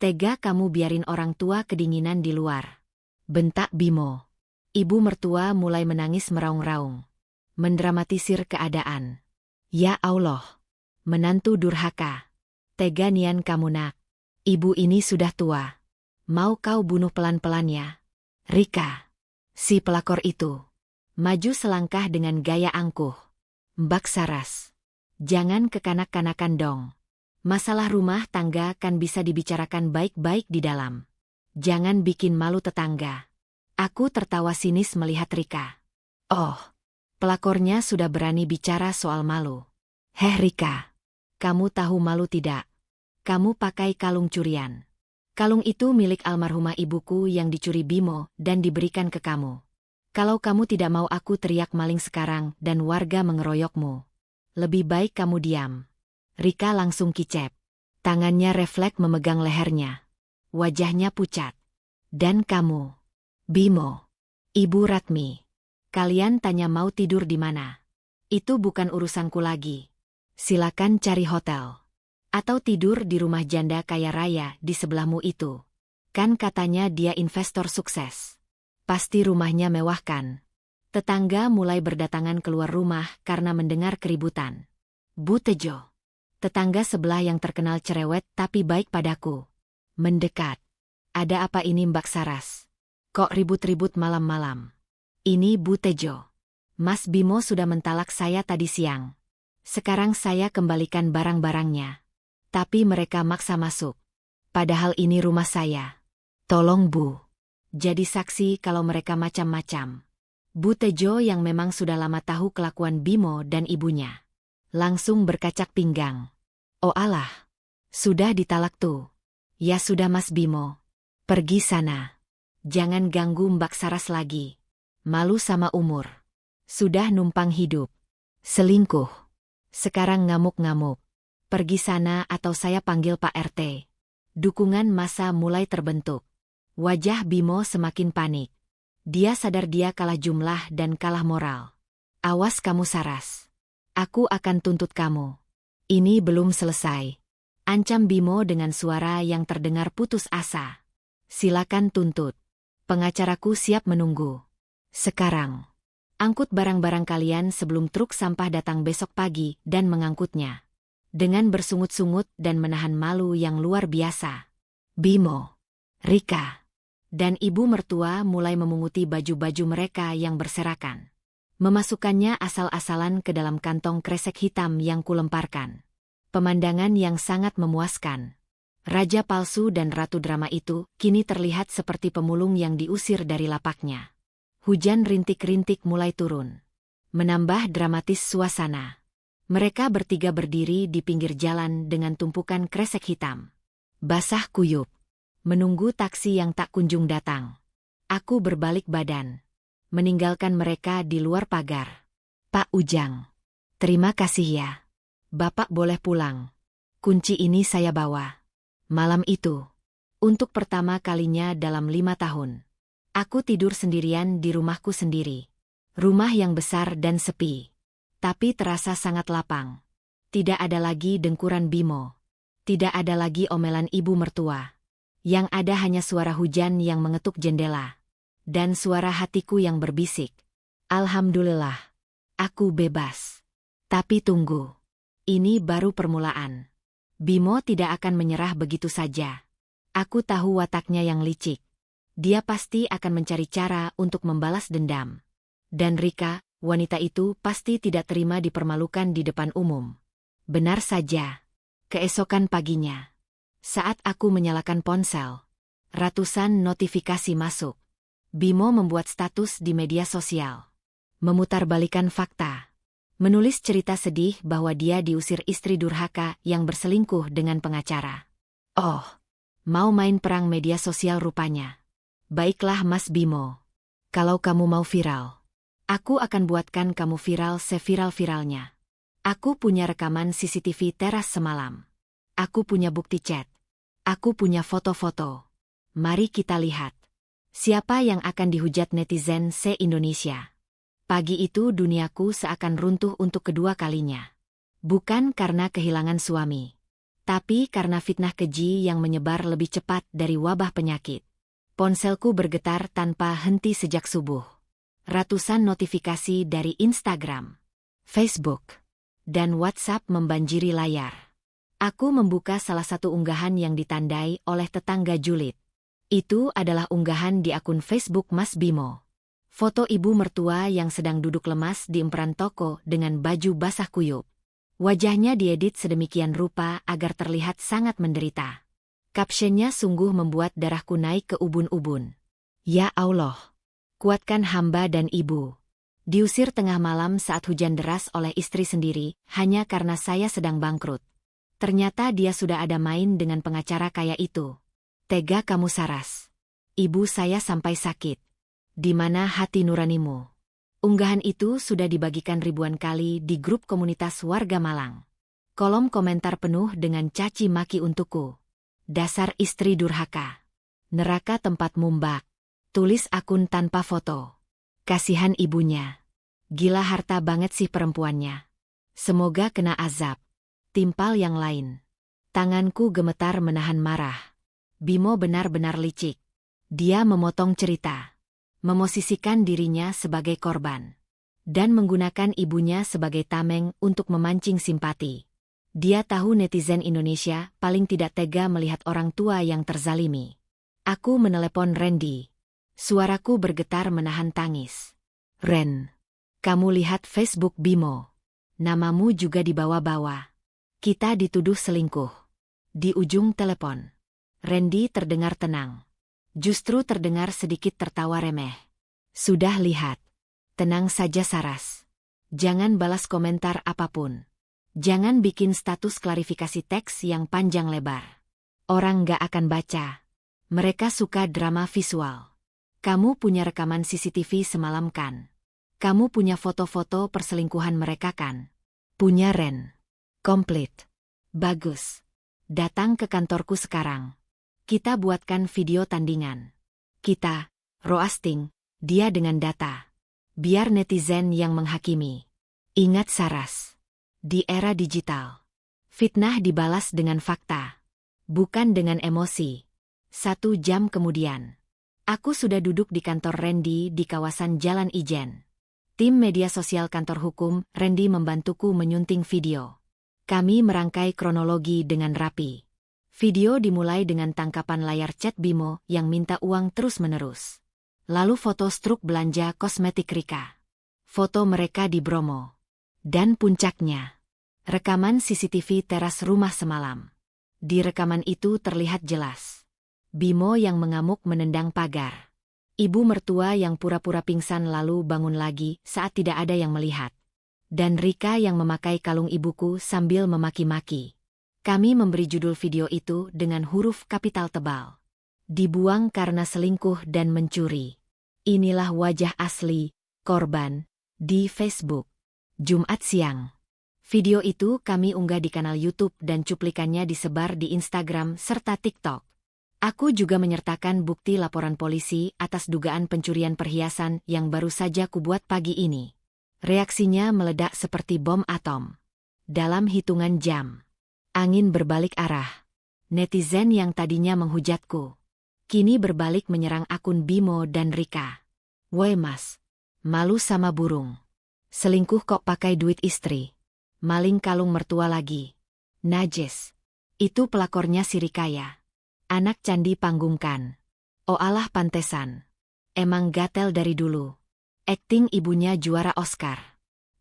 Tega kamu biarin orang tua kedinginan di luar. Bentak Bimo. Ibu mertua mulai menangis meraung-raung. Mendramatisir keadaan. Ya Allah. Menantu durhaka. Tega nian kamu nak. Ibu ini sudah tua. Mau kau bunuh pelan-pelan ya? Rika. Si pelakor itu. Maju selangkah dengan gaya angkuh. Mbak Saras. Jangan kekanak-kanakan dong. Masalah rumah tangga kan bisa dibicarakan baik-baik di dalam. Jangan bikin malu tetangga. Aku tertawa sinis melihat Rika. Oh. Pelakornya sudah berani bicara soal malu. Heh Rika. Kamu tahu malu tidak? Kamu pakai kalung curian. Kalung itu milik almarhumah ibuku yang dicuri Bimo dan diberikan ke kamu. Kalau kamu tidak mau aku teriak maling sekarang dan warga mengeroyokmu. Lebih baik kamu diam. Rika langsung kicep. Tangannya refleks memegang lehernya. Wajahnya pucat. Dan kamu. Bimo. Ibu Ratmi. Kalian tanya mau tidur di mana? Itu bukan urusanku lagi. Silakan cari hotel. Atau tidur di rumah janda kaya raya di sebelahmu itu. Kan katanya dia investor sukses. Pasti rumahnya mewah kan? Tetangga mulai berdatangan keluar rumah karena mendengar keributan. Bu Tejo. Tetangga sebelah yang terkenal cerewet tapi baik padaku. Mendekat. Ada apa ini Mbak Saras? Kok ribut-ribut malam-malam? Ini Bu Tejo. Mas Bimo sudah mentalak saya tadi siang. Sekarang saya kembalikan barang-barangnya. Tapi mereka maksa masuk. Padahal ini rumah saya. Tolong Bu. Jadi saksi kalau mereka macam-macam. Bu Tejo yang memang sudah lama tahu kelakuan Bimo dan ibunya. Langsung berkacak pinggang. Oh alah. Sudah ditalak tuh. Ya sudah Mas Bimo. Pergi sana. Jangan ganggu Mbak Saras lagi. Malu sama umur. Sudah numpang hidup. Selingkuh. Sekarang ngamuk-ngamuk. Pergi sana atau saya panggil Pak RT. Dukungan massa mulai terbentuk. Wajah Bimo semakin panik. Dia sadar dia kalah jumlah dan kalah moral. Awas kamu Saras. Aku akan tuntut kamu. Ini belum selesai. Ancam Bimo dengan suara yang terdengar putus asa. Silakan tuntut. Pengacaraku siap menunggu. Sekarang. Angkut barang-barang kalian sebelum truk sampah datang besok pagi dan mengangkutnya. Dengan bersungut-sungut dan menahan malu yang luar biasa. Bimo, Rika, dan ibu mertua mulai memunguti baju-baju mereka yang berserakan. Memasukkannya asal-asalan ke dalam kantong kresek hitam yang kulemparkan. Pemandangan yang sangat memuaskan. Raja palsu dan ratu drama itu kini terlihat seperti pemulung yang diusir dari lapaknya. Hujan rintik-rintik mulai turun. Menambah dramatis suasana. Mereka bertiga berdiri di pinggir jalan dengan tumpukan kresek hitam. Basah kuyup. Menunggu taksi yang tak kunjung datang. Aku berbalik badan. Meninggalkan mereka di luar pagar. Pak Ujang. Terima kasih ya. Bapak boleh pulang. Kunci ini saya bawa. Malam itu. Untuk pertama kalinya dalam 5 tahun. Aku tidur sendirian di rumahku sendiri. Rumah yang besar dan sepi. Tapi terasa sangat lapang. Tidak ada lagi dengkuran Bimo. Tidak ada lagi omelan ibu mertua. Yang ada hanya suara hujan yang mengetuk jendela. Dan suara hatiku yang berbisik. Alhamdulillah. Aku bebas. Tapi tunggu. Ini baru permulaan. Bimo tidak akan menyerah begitu saja. Aku tahu wataknya yang licik. Dia pasti akan mencari cara untuk membalas dendam. Dan Rika, wanita itu pasti tidak terima dipermalukan di depan umum. Benar saja. Keesokan paginya. Saat aku menyalakan ponsel. Ratusan notifikasi masuk. Bimo membuat status di media sosial. Memutarbalikan fakta. Menulis cerita sedih bahwa dia diusir istri durhaka yang berselingkuh dengan pengacara. Oh, mau main perang media sosial rupanya. Baiklah Mas Bimo. Kalau kamu mau viral. Aku akan buatkan kamu viral seviral-viralnya. Aku punya rekaman CCTV teras semalam. Aku punya bukti chat. Aku punya foto-foto. Mari kita lihat. Siapa yang akan dihujat netizen se-Indonesia? Pagi itu duniaku seakan runtuh untuk kedua kalinya. Bukan karena kehilangan suami. Tapi karena fitnah keji yang menyebar lebih cepat dari wabah penyakit. Ponselku bergetar tanpa henti sejak subuh. Ratusan notifikasi dari Instagram, Facebook, dan WhatsApp membanjiri layar. Aku membuka salah satu unggahan yang ditandai oleh tetangga julid. Itu adalah unggahan di akun Facebook Mas Bimo. Foto ibu mertua yang sedang duduk lemas di emperan toko dengan baju basah kuyup. Wajahnya diedit sedemikian rupa agar terlihat sangat menderita. Captionnya sungguh membuat darahku naik ke ubun-ubun. Ya Allah! Kuatkan hamba dan ibu. Diusir tengah malam saat hujan deras oleh istri sendiri, hanya karena saya sedang bangkrut. Ternyata dia sudah ada main dengan pengacara kaya itu. Tega kamu Saras. Ibu saya sampai sakit. Di mana hati nuranimu? Unggahan itu sudah dibagikan ribuan kali di grup komunitas warga Malang. Kolom komentar penuh dengan caci maki untukku. Dasar istri durhaka. Neraka tempat mumbak. Tulis akun tanpa foto. Kasihan ibunya. Gila harta banget sih perempuannya. Semoga kena azab. Timpal yang lain. Tanganku gemetar menahan marah. Bimo benar-benar licik. Dia memotong cerita. Memosisikan dirinya sebagai korban. Dan menggunakan ibunya sebagai tameng untuk memancing simpati. Dia tahu netizen Indonesia paling tidak tega melihat orang tua yang terzalimi. Aku menelepon Randy. Suaraku bergetar menahan tangis. Ren, kamu lihat Facebook Bimo. Namamu juga dibawa-bawa. Kita dituduh selingkuh. Di ujung telepon. Randy terdengar tenang. Justru terdengar sedikit tertawa remeh. Sudah lihat. Tenang saja Saras. Jangan balas komentar apapun. Jangan bikin status klarifikasi teks yang panjang lebar. Orang gak akan baca. Mereka suka drama visual. Kamu punya rekaman CCTV semalam kan? Kamu punya foto-foto perselingkuhan mereka kan? Punya Ren. Komplit. Bagus. Datang ke kantorku sekarang. Kita buatkan video tandingan. Kita, roasting, dia dengan data. Biar netizen yang menghakimi. Ingat Saras. Di era digital. Fitnah dibalas dengan fakta. Bukan dengan emosi. 1 jam kemudian. Aku sudah duduk di kantor Randy di kawasan Jalan Ijen. Tim media sosial kantor hukum, Randy membantuku menyunting video. Kami merangkai kronologi dengan rapi. Video dimulai dengan tangkapan layar chat Bimo yang minta uang terus-menerus. Lalu foto struk belanja kosmetik Rika. Foto mereka di Bromo. Dan puncaknya, rekaman CCTV teras rumah semalam. Di rekaman itu terlihat jelas. Bimo yang mengamuk menendang pagar. Ibu mertua yang pura-pura pingsan lalu bangun lagi saat tidak ada yang melihat. Dan Rika yang memakai kalung ibuku sambil memaki-maki. Kami memberi judul video itu dengan huruf kapital tebal. Dibuang karena selingkuh dan mencuri. Inilah wajah asli korban di Facebook. Jumat siang. Video itu kami unggah di kanal YouTube dan cuplikannya disebar di Instagram serta TikTok. Aku juga menyertakan bukti laporan polisi atas dugaan pencurian perhiasan yang baru saja kubuat pagi ini. Reaksinya meledak seperti bom atom. Dalam hitungan jam, angin berbalik arah. Netizen yang tadinya menghujatku, kini berbalik menyerang akun Bimo dan Rika. Woi mas, malu sama burung. Selingkuh kok pakai duit istri. Maling kalung mertua lagi. Najis. Itu pelakornya si Rika ya. Anak candi panggungkan. Oh alah pantesan. Emang gatel dari dulu. Akting ibunya juara Oscar.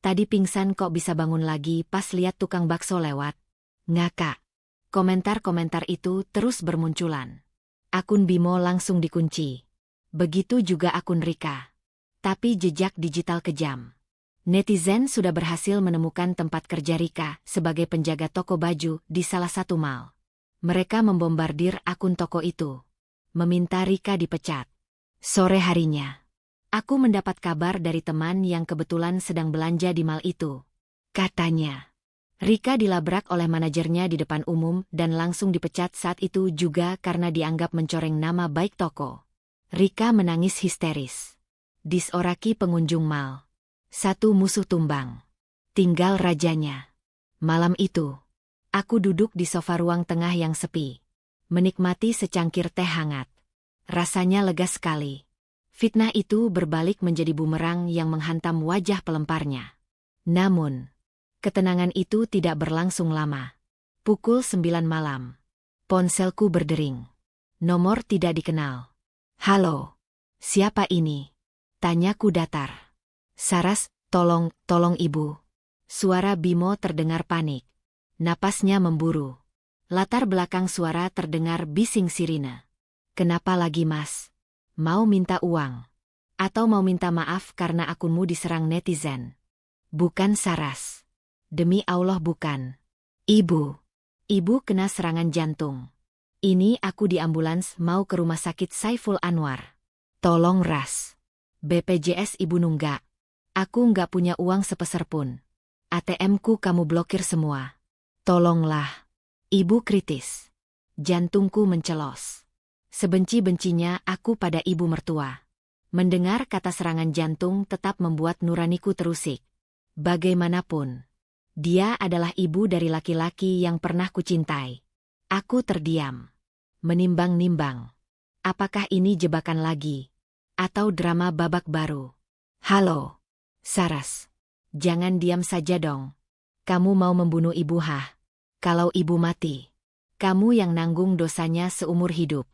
Tadi pingsan kok bisa bangun lagi pas lihat tukang bakso lewat. Ngakak. Komentar-komentar itu terus bermunculan. Akun Bimo langsung dikunci. Begitu juga akun Rika. Tapi jejak digital kejam. Netizen sudah berhasil menemukan tempat kerja Rika sebagai penjaga toko baju di salah satu mall. Mereka membombardir akun toko itu. Meminta Rika dipecat. Sore harinya, aku mendapat kabar dari teman yang kebetulan sedang belanja di mall itu. Katanya, Rika dilabrak oleh manajernya di depan umum dan langsung dipecat saat itu juga karena dianggap mencoreng nama baik toko. Rika menangis histeris. Disoraki pengunjung mall. Satu musuh tumbang. Tinggal rajanya. Malam itu, aku duduk di sofa ruang tengah yang sepi. Menikmati secangkir teh hangat. Rasanya lega sekali. Fitnah itu berbalik menjadi bumerang yang menghantam wajah pelemparnya. Namun, ketenangan itu tidak berlangsung lama. Pukul 9 malam. Ponselku berdering. Nomor tidak dikenal. Halo. Siapa ini? Tanyaku datar. Saras, tolong ibu. Suara Bimo terdengar panik. Napasnya memburu. Latar belakang suara terdengar bising sirine. Kenapa lagi mas? Mau minta uang? Atau mau minta maaf karena akunmu diserang netizen? Bukan Saras. Demi Allah bukan. Ibu kena serangan jantung. Ini aku di ambulans mau ke rumah sakit Saiful Anwar. Tolong Ras. BPJS ibu nunggak. Aku nggak punya uang sepeser pun. ATM-ku kamu blokir semua. Tolonglah. Ibu kritis. Jantungku mencelos. Sebenci-bencinya aku pada ibu mertua. Mendengar kata serangan jantung tetap membuat nuraniku terusik. Bagaimanapun, dia adalah ibu dari laki-laki yang pernah kucintai. Aku terdiam. Menimbang-nimbang. Apakah ini jebakan lagi? Atau drama babak baru? Halo. Saras. Jangan diam saja dong. Kamu mau membunuh ibu hah? Kalau ibu mati, kamu yang nanggung dosanya seumur hidup.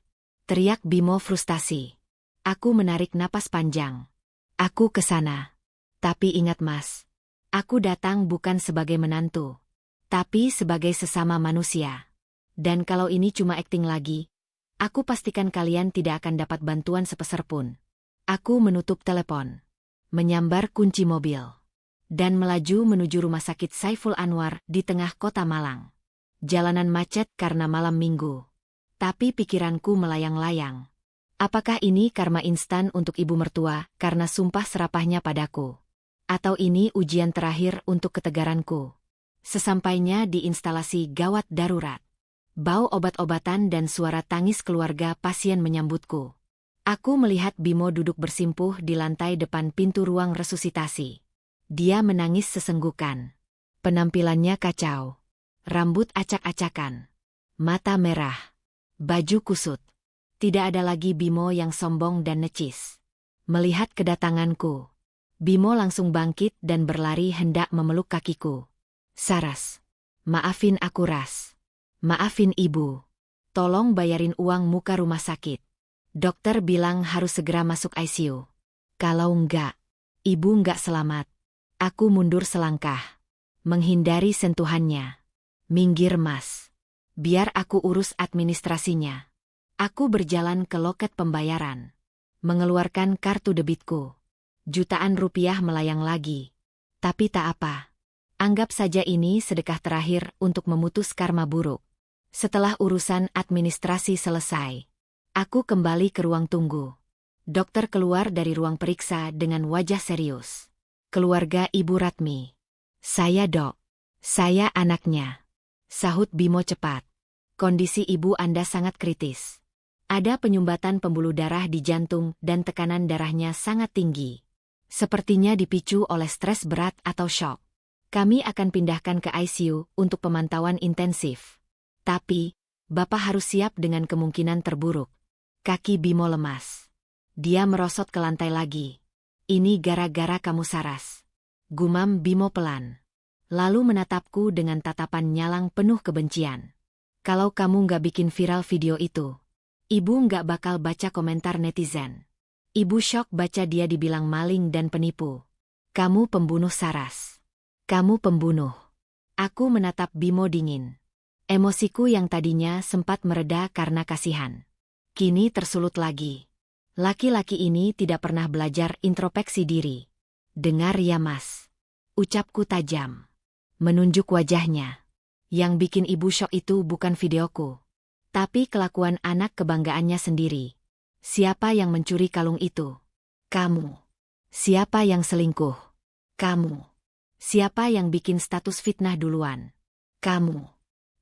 Teriak Bimo frustasi. Aku menarik napas panjang. Aku ke sana. Tapi ingat mas, aku datang bukan sebagai menantu, tapi sebagai sesama manusia. Dan kalau ini cuma akting lagi, aku pastikan kalian tidak akan dapat bantuan sepeser pun. Aku menutup telepon, menyambar kunci mobil, dan melaju menuju rumah sakit Saiful Anwar di tengah kota Malang. Jalanan macet karena malam minggu. Tapi pikiranku melayang-layang. Apakah ini karma instan untuk ibu mertua karena sumpah serapahnya padaku? Atau ini ujian terakhir untuk ketegaranku? Sesampainya di instalasi gawat darurat, bau obat-obatan dan suara tangis keluarga pasien menyambutku. Aku melihat Bimo duduk bersimpuh di lantai depan pintu ruang resusitasi. Dia menangis sesenggukan. Penampilannya kacau. Rambut acak-acakan. Mata merah. Baju kusut. Tidak ada lagi Bimo yang sombong dan necis. Melihat kedatanganku, Bimo langsung bangkit dan berlari hendak memeluk kakiku. Saras, maafin aku Ras. Maafin ibu. Tolong bayarin uang muka rumah sakit. Dokter bilang harus segera masuk ICU. Kalau enggak, ibu enggak selamat. Aku mundur selangkah. Menghindari sentuhannya. Minggir Mas. Biar aku urus administrasinya. Aku berjalan ke loket pembayaran. Mengeluarkan kartu debitku. Jutaan rupiah melayang lagi. Tapi tak apa. Anggap saja ini sedekah terakhir untuk memutus karma buruk. Setelah urusan administrasi selesai, aku kembali ke ruang tunggu. Dokter keluar dari ruang periksa dengan wajah serius. Keluarga Ibu Ratmi. Saya Dok. Saya anaknya. Sahut Bimo cepat. Kondisi ibu Anda sangat kritis. Ada penyumbatan pembuluh darah di jantung dan tekanan darahnya sangat tinggi. Sepertinya dipicu oleh stres berat atau shock. Kami akan pindahkan ke ICU untuk pemantauan intensif. Tapi, Bapak harus siap dengan kemungkinan terburuk. Kaki Bimo lemas. Dia merosot ke lantai lagi. Ini gara-gara kamu Saras. Gumam Bimo pelan. Lalu menatapku dengan tatapan nyalang penuh kebencian. Kalau kamu nggak bikin viral video itu, ibu nggak bakal baca komentar netizen. Ibu syok baca dia dibilang maling dan penipu. Kamu pembunuh Saras. Kamu pembunuh. Aku menatap Bimo dingin. Emosiku yang tadinya sempat mereda karena kasihan, kini tersulut lagi. Laki-laki ini tidak pernah belajar introspeksi diri. Dengar ya Mas. Ucapku tajam. Menunjuk wajahnya. Yang bikin ibu syok itu bukan videoku, tapi kelakuan anak kebanggaannya sendiri. Siapa yang mencuri kalung itu? Kamu. Siapa yang selingkuh? Kamu. Siapa yang bikin status fitnah duluan? Kamu.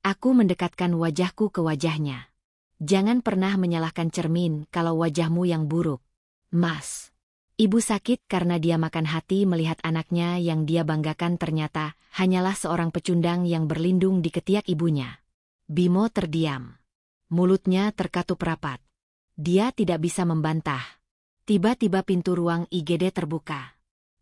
Aku mendekatkan wajahku ke wajahnya. Jangan pernah menyalahkan cermin kalau wajahmu yang buruk. Mas. Ibu sakit karena dia makan hati melihat anaknya yang dia banggakan ternyata hanyalah seorang pecundang yang berlindung di ketiak ibunya. Bimo terdiam. Mulutnya terkatup rapat. Dia tidak bisa membantah. Tiba-tiba pintu ruang IGD terbuka.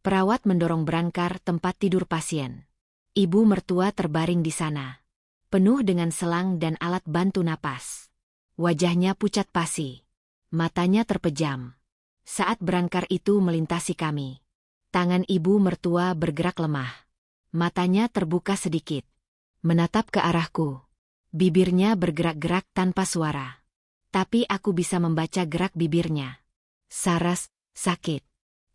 Perawat mendorong brankar tempat tidur pasien. Ibu mertua terbaring di sana. Penuh dengan selang dan alat bantu napas. Wajahnya pucat pasi. Matanya terpejam. Saat brankar itu melintasi kami, tangan ibu mertua bergerak lemah. Matanya terbuka sedikit. Menatap ke arahku. Bibirnya bergerak-gerak tanpa suara. Tapi aku bisa membaca gerak bibirnya. Saras, sakit.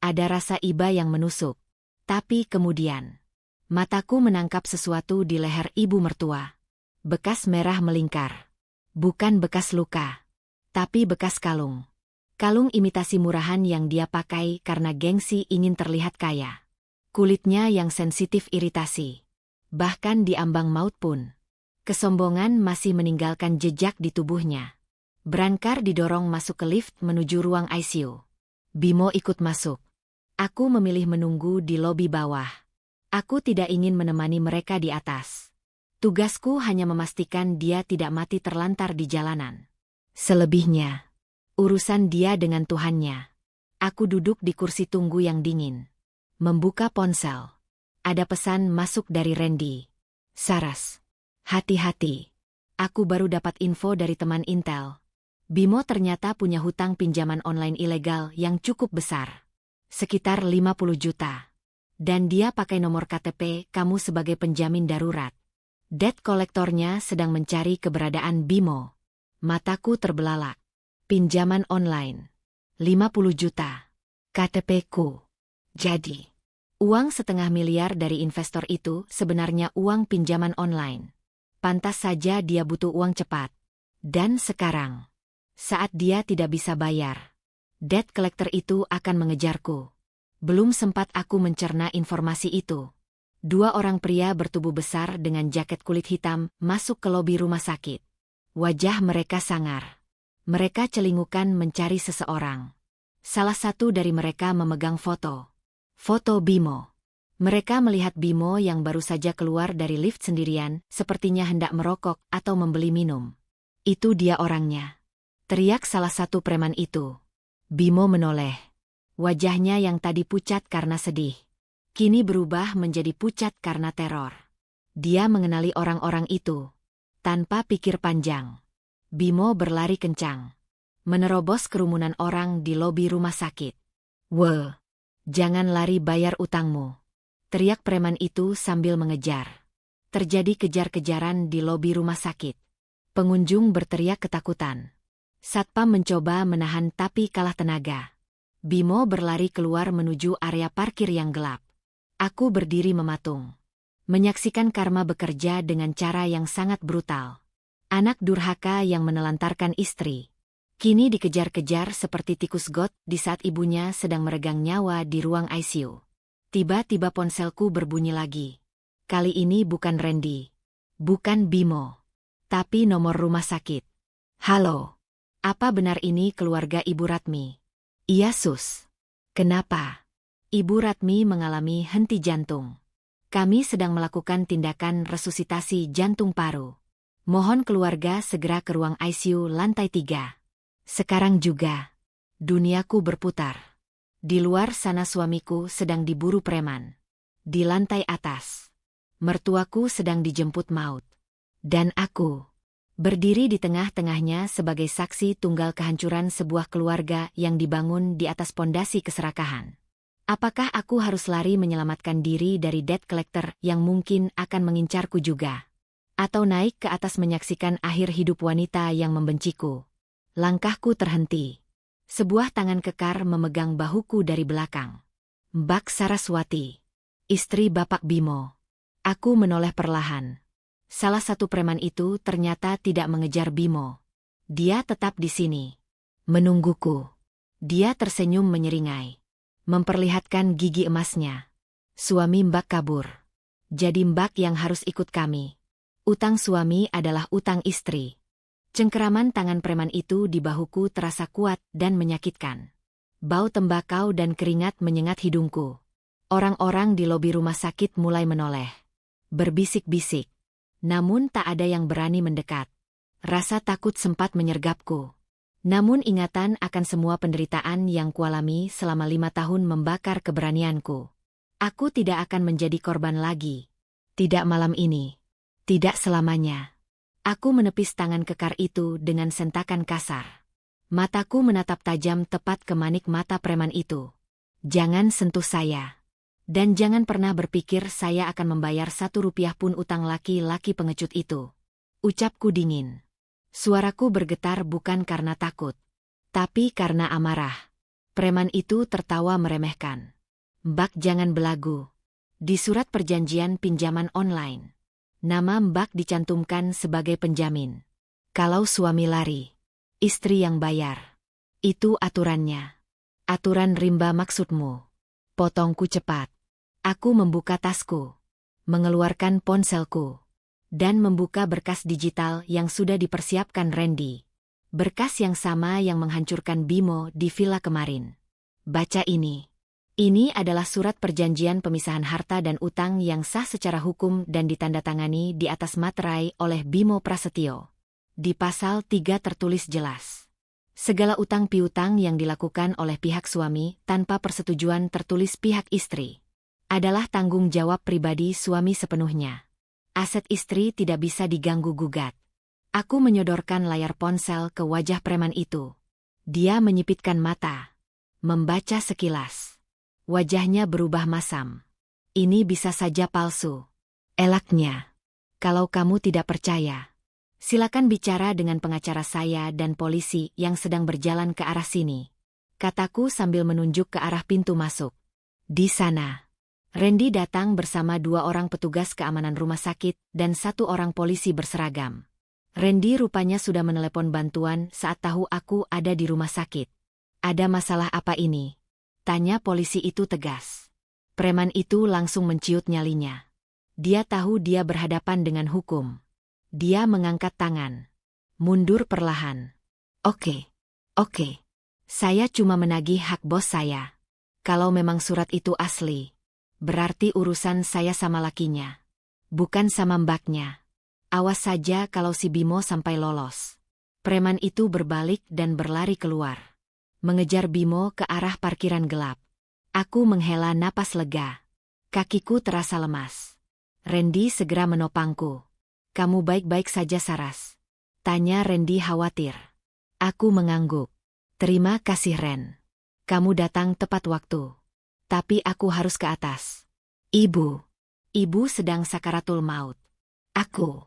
Ada rasa iba yang menusuk. Tapi kemudian, mataku menangkap sesuatu di leher ibu mertua. Bekas merah melingkar. Bukan bekas luka, tapi bekas kalung. Kalung imitasi murahan yang dia pakai karena gengsi ingin terlihat kaya. Kulitnya yang sensitif iritasi. Bahkan di ambang maut pun. Kesombongan masih meninggalkan jejak di tubuhnya. Brankar didorong masuk ke lift menuju ruang ICU. Bimo ikut masuk. Aku memilih menunggu di lobi bawah. Aku tidak ingin menemani mereka di atas. Tugasku hanya memastikan dia tidak mati terlantar di jalanan. Selebihnya, urusan dia dengan Tuhannya. Aku duduk di kursi tunggu yang dingin. Membuka ponsel. Ada pesan masuk dari Randy. Saras. Hati-hati. Aku baru dapat info dari teman Intel. Bimo ternyata punya hutang pinjaman online ilegal yang cukup besar. Sekitar 50 juta. Dan dia pakai nomor KTP kamu sebagai penjamin darurat. Debt kolektornya sedang mencari keberadaan Bimo. Mataku terbelalak. Pinjaman online. 50 juta. KTP-ku. Jadi, uang 500 miliar dari investor itu sebenarnya uang pinjaman online. Pantas saja dia butuh uang cepat. Dan sekarang, saat dia tidak bisa bayar, debt collector itu akan mengejarku. Belum sempat aku mencerna informasi itu. Dua orang pria bertubuh besar dengan jaket kulit hitam masuk ke lobi rumah sakit. Wajah mereka sangar. Mereka celingukan mencari seseorang. Salah satu dari mereka memegang foto. Foto Bimo. Mereka melihat Bimo yang baru saja keluar dari lift sendirian, sepertinya hendak merokok atau membeli minum. Itu dia orangnya. Teriak salah satu preman itu. Bimo menoleh. Wajahnya yang tadi pucat karena sedih, kini berubah menjadi pucat karena teror. Dia mengenali orang-orang itu. Tanpa pikir panjang, Bimo berlari kencang, menerobos kerumunan orang di lobi rumah sakit. "Weh, jangan lari, bayar utangmu," teriak preman itu sambil mengejar. Terjadi kejar-kejaran di lobi rumah sakit. Pengunjung berteriak ketakutan. Satpam mencoba menahan tapi kalah tenaga. Bimo berlari keluar menuju area parkir yang gelap. Aku berdiri mematung, menyaksikan karma bekerja dengan cara yang sangat brutal. Anak durhaka yang menelantarkan istri, kini dikejar-kejar seperti tikus got di saat ibunya sedang meregang nyawa di ruang ICU. Tiba-tiba ponselku berbunyi lagi. Kali ini bukan Randy, bukan Bimo, tapi nomor rumah sakit. "Halo, apa benar ini keluarga Ibu Ratmi?" "Iya, Sus." "Kenapa?" "Ibu Ratmi mengalami henti jantung. Kami sedang melakukan tindakan resusitasi jantung paru. Mohon keluarga segera ke ruang ICU lantai 3. Sekarang juga." Duniaku berputar. Di luar sana suamiku sedang diburu preman. Di lantai atas, mertuaku sedang dijemput maut. Dan aku berdiri di tengah-tengahnya sebagai saksi tunggal kehancuran sebuah keluarga yang dibangun di atas pondasi keserakahan. Apakah aku harus lari menyelamatkan diri dari debt collector yang mungkin akan mengincarku juga? Atau naik ke atas menyaksikan akhir hidup wanita yang membenciku? Langkahku terhenti. Sebuah tangan kekar memegang bahuku dari belakang. "Mbak Saraswati, istri Bapak Bimo." Aku menoleh perlahan. Salah satu preman itu ternyata tidak mengejar Bimo. Dia tetap di sini, menungguku. Dia tersenyum menyeringai, memperlihatkan gigi emasnya. "Suami Mbak kabur. Jadi Mbak yang harus ikut kami. Utang suami adalah utang istri." Cengkeraman tangan preman itu di bahuku terasa kuat dan menyakitkan. Bau tembakau dan keringat menyengat hidungku. Orang-orang di lobi rumah sakit mulai menoleh, berbisik-bisik. Namun tak ada yang berani mendekat. Rasa takut sempat menyergapku. Namun ingatan akan semua penderitaan yang kualami selama 5 tahun membakar keberanianku. Aku tidak akan menjadi korban lagi. Tidak malam ini. Tidak selamanya. Aku menepis tangan kekar itu dengan sentakan kasar. Mataku menatap tajam tepat ke manik mata preman itu. "Jangan sentuh saya. Dan jangan pernah berpikir saya akan membayar 1 rupiah pun utang laki-laki pengecut itu." Ucapku dingin. Suaraku bergetar bukan karena takut, tapi karena amarah. Preman itu tertawa meremehkan. "Mbak jangan belagu. Di surat perjanjian pinjaman online, nama Mbak dicantumkan sebagai penjamin. Kalau suami lari, istri yang bayar. Itu aturannya." "Aturan rimba maksudmu?" Potongku cepat. Aku membuka tasku, mengeluarkan ponselku, dan membuka berkas digital yang sudah dipersiapkan Randy. Berkas yang sama yang menghancurkan Bimo di villa kemarin. "Baca ini. Ini adalah surat perjanjian pemisahan harta dan utang yang sah secara hukum dan ditandatangani di atas materai oleh Bimo Prasetyo. Di pasal 3 tertulis jelas. Segala utang piutang yang dilakukan oleh pihak suami tanpa persetujuan tertulis pihak istri adalah tanggung jawab pribadi suami sepenuhnya. Aset istri tidak bisa diganggu-gugat." Aku menyodorkan layar ponsel ke wajah preman itu. Dia menyipitkan mata, membaca sekilas. Wajahnya berubah masam. "Ini bisa saja palsu," elaknya. "Kalau kamu tidak percaya, silakan bicara dengan pengacara saya dan polisi yang sedang berjalan ke arah sini," kataku sambil menunjuk ke arah pintu masuk. Di sana, Randy datang bersama 2 orang petugas keamanan rumah sakit dan 1 orang polisi berseragam. Randy rupanya sudah menelepon bantuan saat tahu aku ada di rumah sakit. "Ada masalah apa ini?" tanya polisi itu tegas. Preman itu langsung menciut nyalinya. Dia tahu dia berhadapan dengan hukum. Dia mengangkat tangan. Mundur perlahan. Oke. Saya cuma menagih hak bos saya. Kalau memang surat itu asli, berarti urusan saya sama lakinya. Bukan sama mbaknya. Awas saja kalau si Bimo sampai lolos. Preman itu berbalik dan berlari keluar. Mengejar Bimo ke arah parkiran gelap. Aku menghela napas lega. Kakiku terasa lemas. Randy segera menopangku. Kamu baik-baik saja, Saras? Tanya Randy khawatir. Aku mengangguk. Terima kasih, Ren. Kamu datang tepat waktu. Tapi aku harus ke atas. Ibu sedang sakaratul maut. Aku,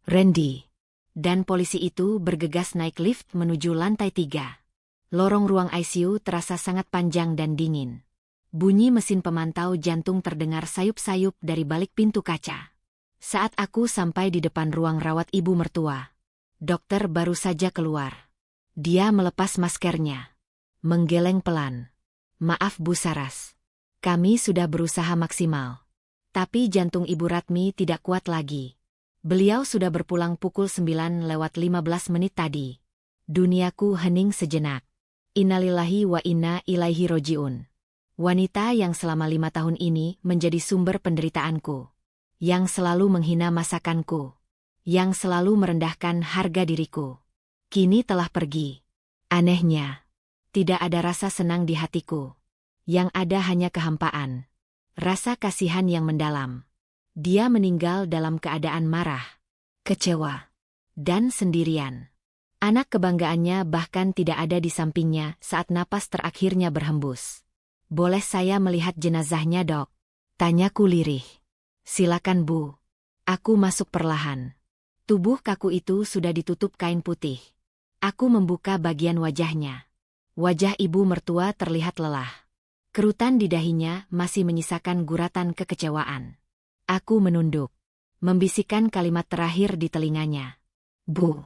Randy, dan polisi itu bergegas naik lift menuju lantai 3. Lorong ruang ICU terasa sangat panjang dan dingin. Bunyi mesin pemantau jantung terdengar sayup-sayup dari balik pintu kaca. Saat aku sampai di depan ruang rawat ibu mertua, dokter baru saja keluar. Dia melepas maskernya. Menggeleng pelan. Maaf Bu Saras. Kami sudah berusaha maksimal. Tapi jantung Ibu Ratmi tidak kuat lagi. Beliau sudah berpulang pukul 9:15 tadi. Duniaku hening sejenak. Innalillahi wa inna ilaihi roji'un. Wanita yang selama 5 tahun ini menjadi sumber penderitaanku. Yang selalu menghina masakanku. Yang selalu merendahkan harga diriku. Kini telah pergi. Anehnya, tidak ada rasa senang di hatiku. Yang ada hanya kehampaan. Rasa kasihan yang mendalam. Dia meninggal dalam keadaan marah, kecewa, dan sendirian. Anak kebanggaannya bahkan tidak ada di sampingnya saat napas terakhirnya berhembus. Boleh saya melihat jenazahnya, Dok? Tanyaku lirih. Silakan, Bu. Aku masuk perlahan. Tubuh kaku itu sudah ditutup kain putih. Aku membuka bagian wajahnya. Wajah ibu mertua terlihat lelah. Kerutan di dahinya masih menyisakan guratan kekecewaan. Aku menunduk. Membisikkan kalimat terakhir di telinganya. Bu.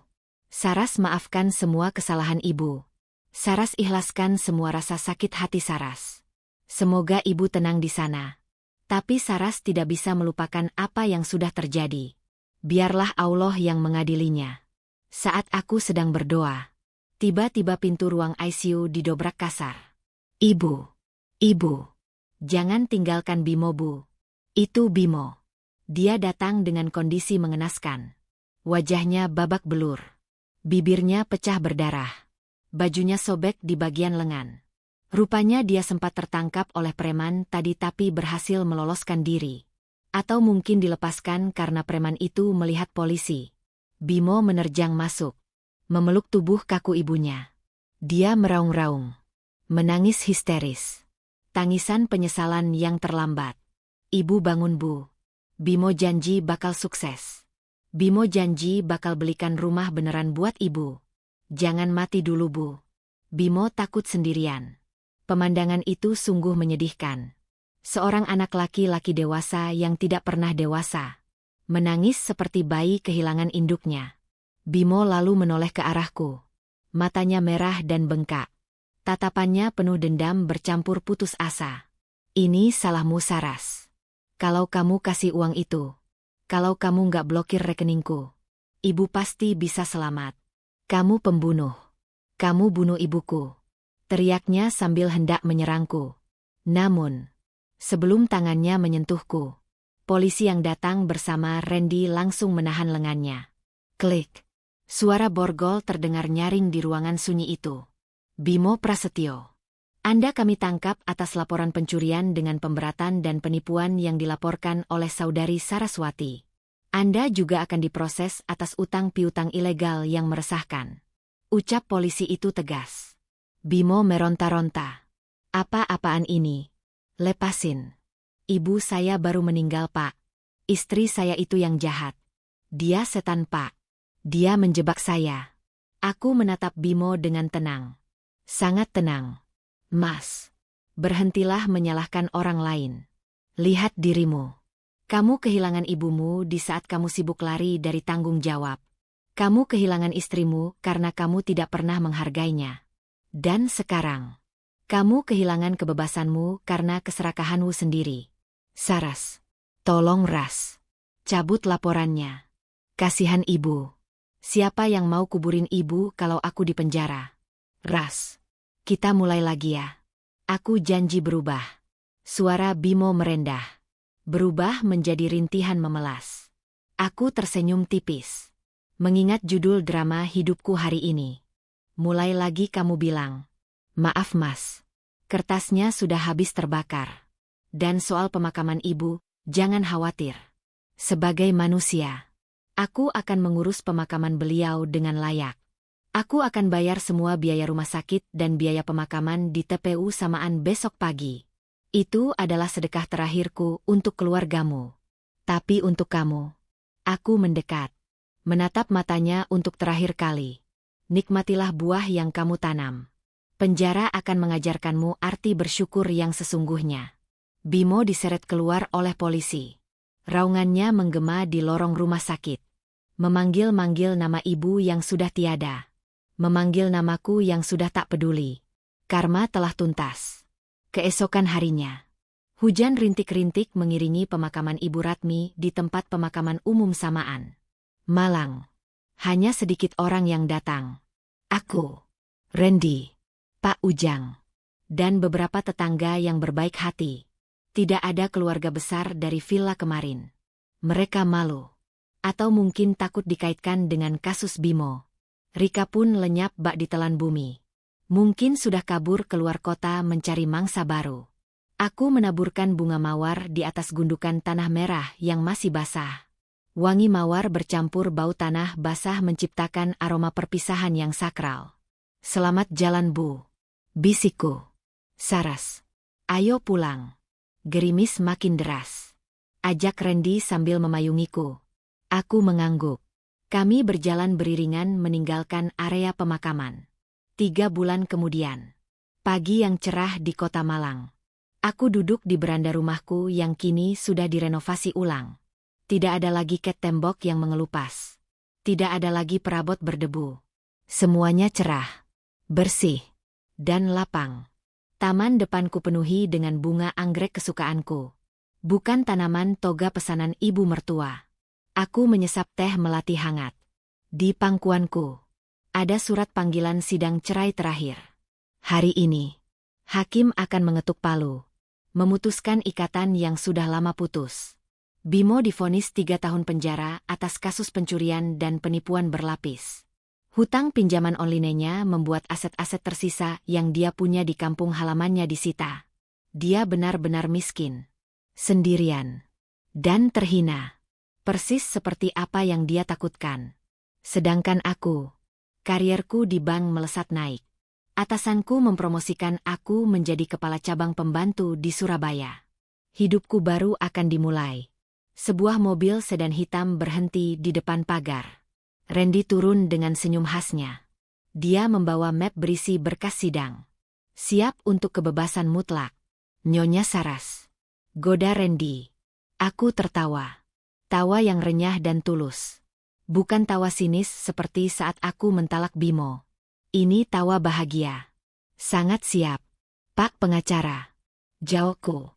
Saras maafkan semua kesalahan ibu. Saras ikhlaskan semua rasa sakit hati Saras. Semoga ibu tenang di sana. Tapi Saras tidak bisa melupakan apa yang sudah terjadi. Biarlah Allah yang mengadilinya. Saat aku sedang berdoa, tiba-tiba pintu ruang ICU didobrak kasar. Ibu, jangan tinggalkan Bimo, Bu. Itu Bimo. Dia datang dengan kondisi mengenaskan. Wajahnya babak belur. Bibirnya pecah berdarah. Bajunya sobek di bagian lengan. Rupanya dia sempat tertangkap oleh preman tadi tapi berhasil meloloskan diri. Atau mungkin dilepaskan karena preman itu melihat polisi. Bimo menerjang masuk. Memeluk tubuh kaku ibunya. Dia meraung-raung. Menangis histeris. Tangisan penyesalan yang terlambat. Ibu bangun, Bu. Bimo janji bakal sukses. Bimo janji bakal belikan rumah beneran buat ibu. Jangan mati dulu, Bu. Bimo takut sendirian. Pemandangan itu sungguh menyedihkan. Seorang anak laki-laki dewasa yang tidak pernah dewasa. Menangis seperti bayi kehilangan induknya. Bimo lalu menoleh ke arahku. Matanya merah dan bengkak. Tatapannya penuh dendam bercampur putus asa. Ini salahmu, Saras. Kalau kamu kasih uang itu, kalau kamu nggak blokir rekeningku, ibu pasti bisa selamat. Kamu pembunuh. Kamu bunuh ibuku. Teriaknya sambil hendak menyerangku. Namun, sebelum tangannya menyentuhku, polisi yang datang bersama Randy langsung menahan lengannya. Klik. Suara borgol terdengar nyaring di ruangan sunyi itu. Bimo Prasetyo. Anda kami tangkap atas laporan pencurian dengan pemberatan dan penipuan yang dilaporkan oleh saudari Saraswati. Anda juga akan diproses atas utang piutang ilegal yang meresahkan. Ucap polisi itu tegas. Bimo meronta-ronta. Apa-apaan ini? Lepasin. Ibu saya baru meninggal, Pak. Istri saya itu yang jahat. Dia setan, Pak. Dia menjebak saya. Aku menatap Bimo dengan tenang. Sangat tenang. Mas, berhentilah menyalahkan orang lain. Lihat dirimu. Kamu kehilangan ibumu di saat kamu sibuk lari dari tanggung jawab. Kamu kehilangan istrimu karena kamu tidak pernah menghargainya. Dan sekarang, kamu kehilangan kebebasanmu karena keserakahanmu sendiri. Saras, tolong Ras. Cabut laporannya. Kasihan ibu. Siapa yang mau kuburin ibu kalau aku di penjara? Ras. Kita mulai lagi ya. Aku janji berubah. Suara Bimo merendah. Berubah menjadi rintihan memelas. Aku tersenyum tipis. Mengingat judul drama hidupku hari ini. Mulai lagi kamu bilang. Maaf mas. Kertasnya sudah habis terbakar. Dan soal pemakaman ibu, jangan khawatir. Sebagai manusia, aku akan mengurus pemakaman beliau dengan layak. Aku akan bayar semua biaya rumah sakit dan biaya pemakaman di TPU samaan besok pagi. Itu adalah sedekah terakhirku untuk keluargamu. Tapi untuk kamu, aku mendekat. Menatap matanya untuk terakhir kali. Nikmatilah buah yang kamu tanam. Penjara akan mengajarkanmu arti bersyukur yang sesungguhnya. Bimo diseret keluar oleh polisi. Raungannya menggema di lorong rumah sakit. Memanggil-manggil nama ibu yang sudah tiada. Memanggil namaku yang sudah tak peduli. Karma telah tuntas. Keesokan harinya. Hujan rintik-rintik mengiringi pemakaman Ibu Ratmi di tempat pemakaman umum samaan. Malang. Hanya sedikit orang yang datang. Aku, Randy, Pak Ujang, dan beberapa tetangga yang berbaik hati. Tidak ada keluarga besar dari villa kemarin. Mereka malu. Atau mungkin takut dikaitkan dengan kasus Bimo. Rika pun lenyap bak ditelan bumi. Mungkin sudah kabur keluar kota mencari mangsa baru. Aku menaburkan bunga mawar di atas gundukan tanah merah yang masih basah. Wangi mawar bercampur bau tanah basah menciptakan aroma perpisahan yang sakral. Selamat jalan Bu. Bisikku. Saras. Ayo pulang. Gerimis makin deras. Ajak Randy sambil memayungiku. Aku mengangguk. Kami berjalan beriringan meninggalkan area pemakaman. 3 bulan kemudian. Pagi yang cerah di kota Malang. Aku duduk di beranda rumahku yang kini sudah direnovasi ulang. Tidak ada lagi cat tembok yang mengelupas. Tidak ada lagi perabot berdebu. Semuanya cerah, bersih, dan lapang. Taman depanku penuhi dengan bunga anggrek kesukaanku. Bukan tanaman toga pesanan ibu mertua. Aku menyesap teh melati hangat. Di pangkuanku, ada surat panggilan sidang cerai terakhir. Hari ini, hakim akan mengetuk palu. Memutuskan ikatan yang sudah lama putus. Bimo divonis 3 tahun penjara atas kasus pencurian dan penipuan berlapis. Hutang pinjaman online-nya membuat aset-aset tersisa yang dia punya di kampung halamannya disita. Dia benar-benar miskin, sendirian, dan terhina. Persis seperti apa yang dia takutkan. Sedangkan aku, karierku di bank melesat naik. Atasanku mempromosikan aku menjadi kepala cabang pembantu di Surabaya. Hidupku baru akan dimulai. Sebuah mobil sedan hitam berhenti di depan pagar. Randy turun dengan senyum khasnya. Dia membawa map berisi berkas sidang. Siap untuk kebebasan mutlak. Nyonya Saras. Goda Randy. Aku tertawa. Tawa yang renyah dan tulus. Bukan tawa sinis seperti saat aku mentalak Bimo. Ini tawa bahagia. Sangat siap. Pak pengacara. Jawabku.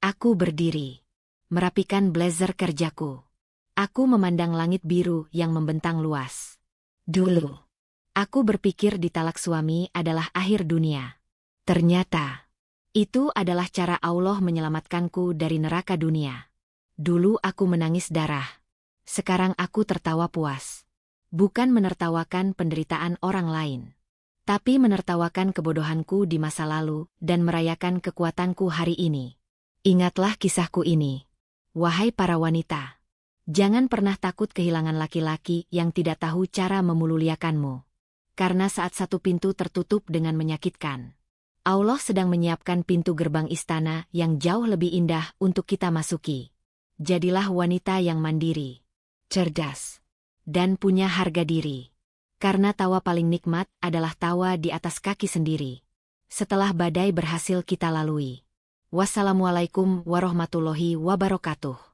Aku berdiri. Merapikan blazer kerjaku. Aku memandang langit biru yang membentang luas. Dulu, aku berpikir ditalak suami adalah akhir dunia. Ternyata, itu adalah cara Allah menyelamatkanku dari neraka dunia. Dulu aku menangis darah. Sekarang aku tertawa puas. Bukan menertawakan penderitaan orang lain. Tapi menertawakan kebodohanku di masa lalu dan merayakan kekuatanku hari ini. Ingatlah kisahku ini. Wahai para wanita, jangan pernah takut kehilangan laki-laki yang tidak tahu cara memululiakanmu. Karena saat satu pintu tertutup dengan menyakitkan, Allah sedang menyiapkan pintu gerbang istana yang jauh lebih indah untuk kita masuki. Jadilah wanita yang mandiri, cerdas, dan punya harga diri. Karena tawa paling nikmat adalah tawa di atas kaki sendiri. Setelah badai berhasil kita lalui. Wassalamualaikum warahmatullahi wabarakatuh.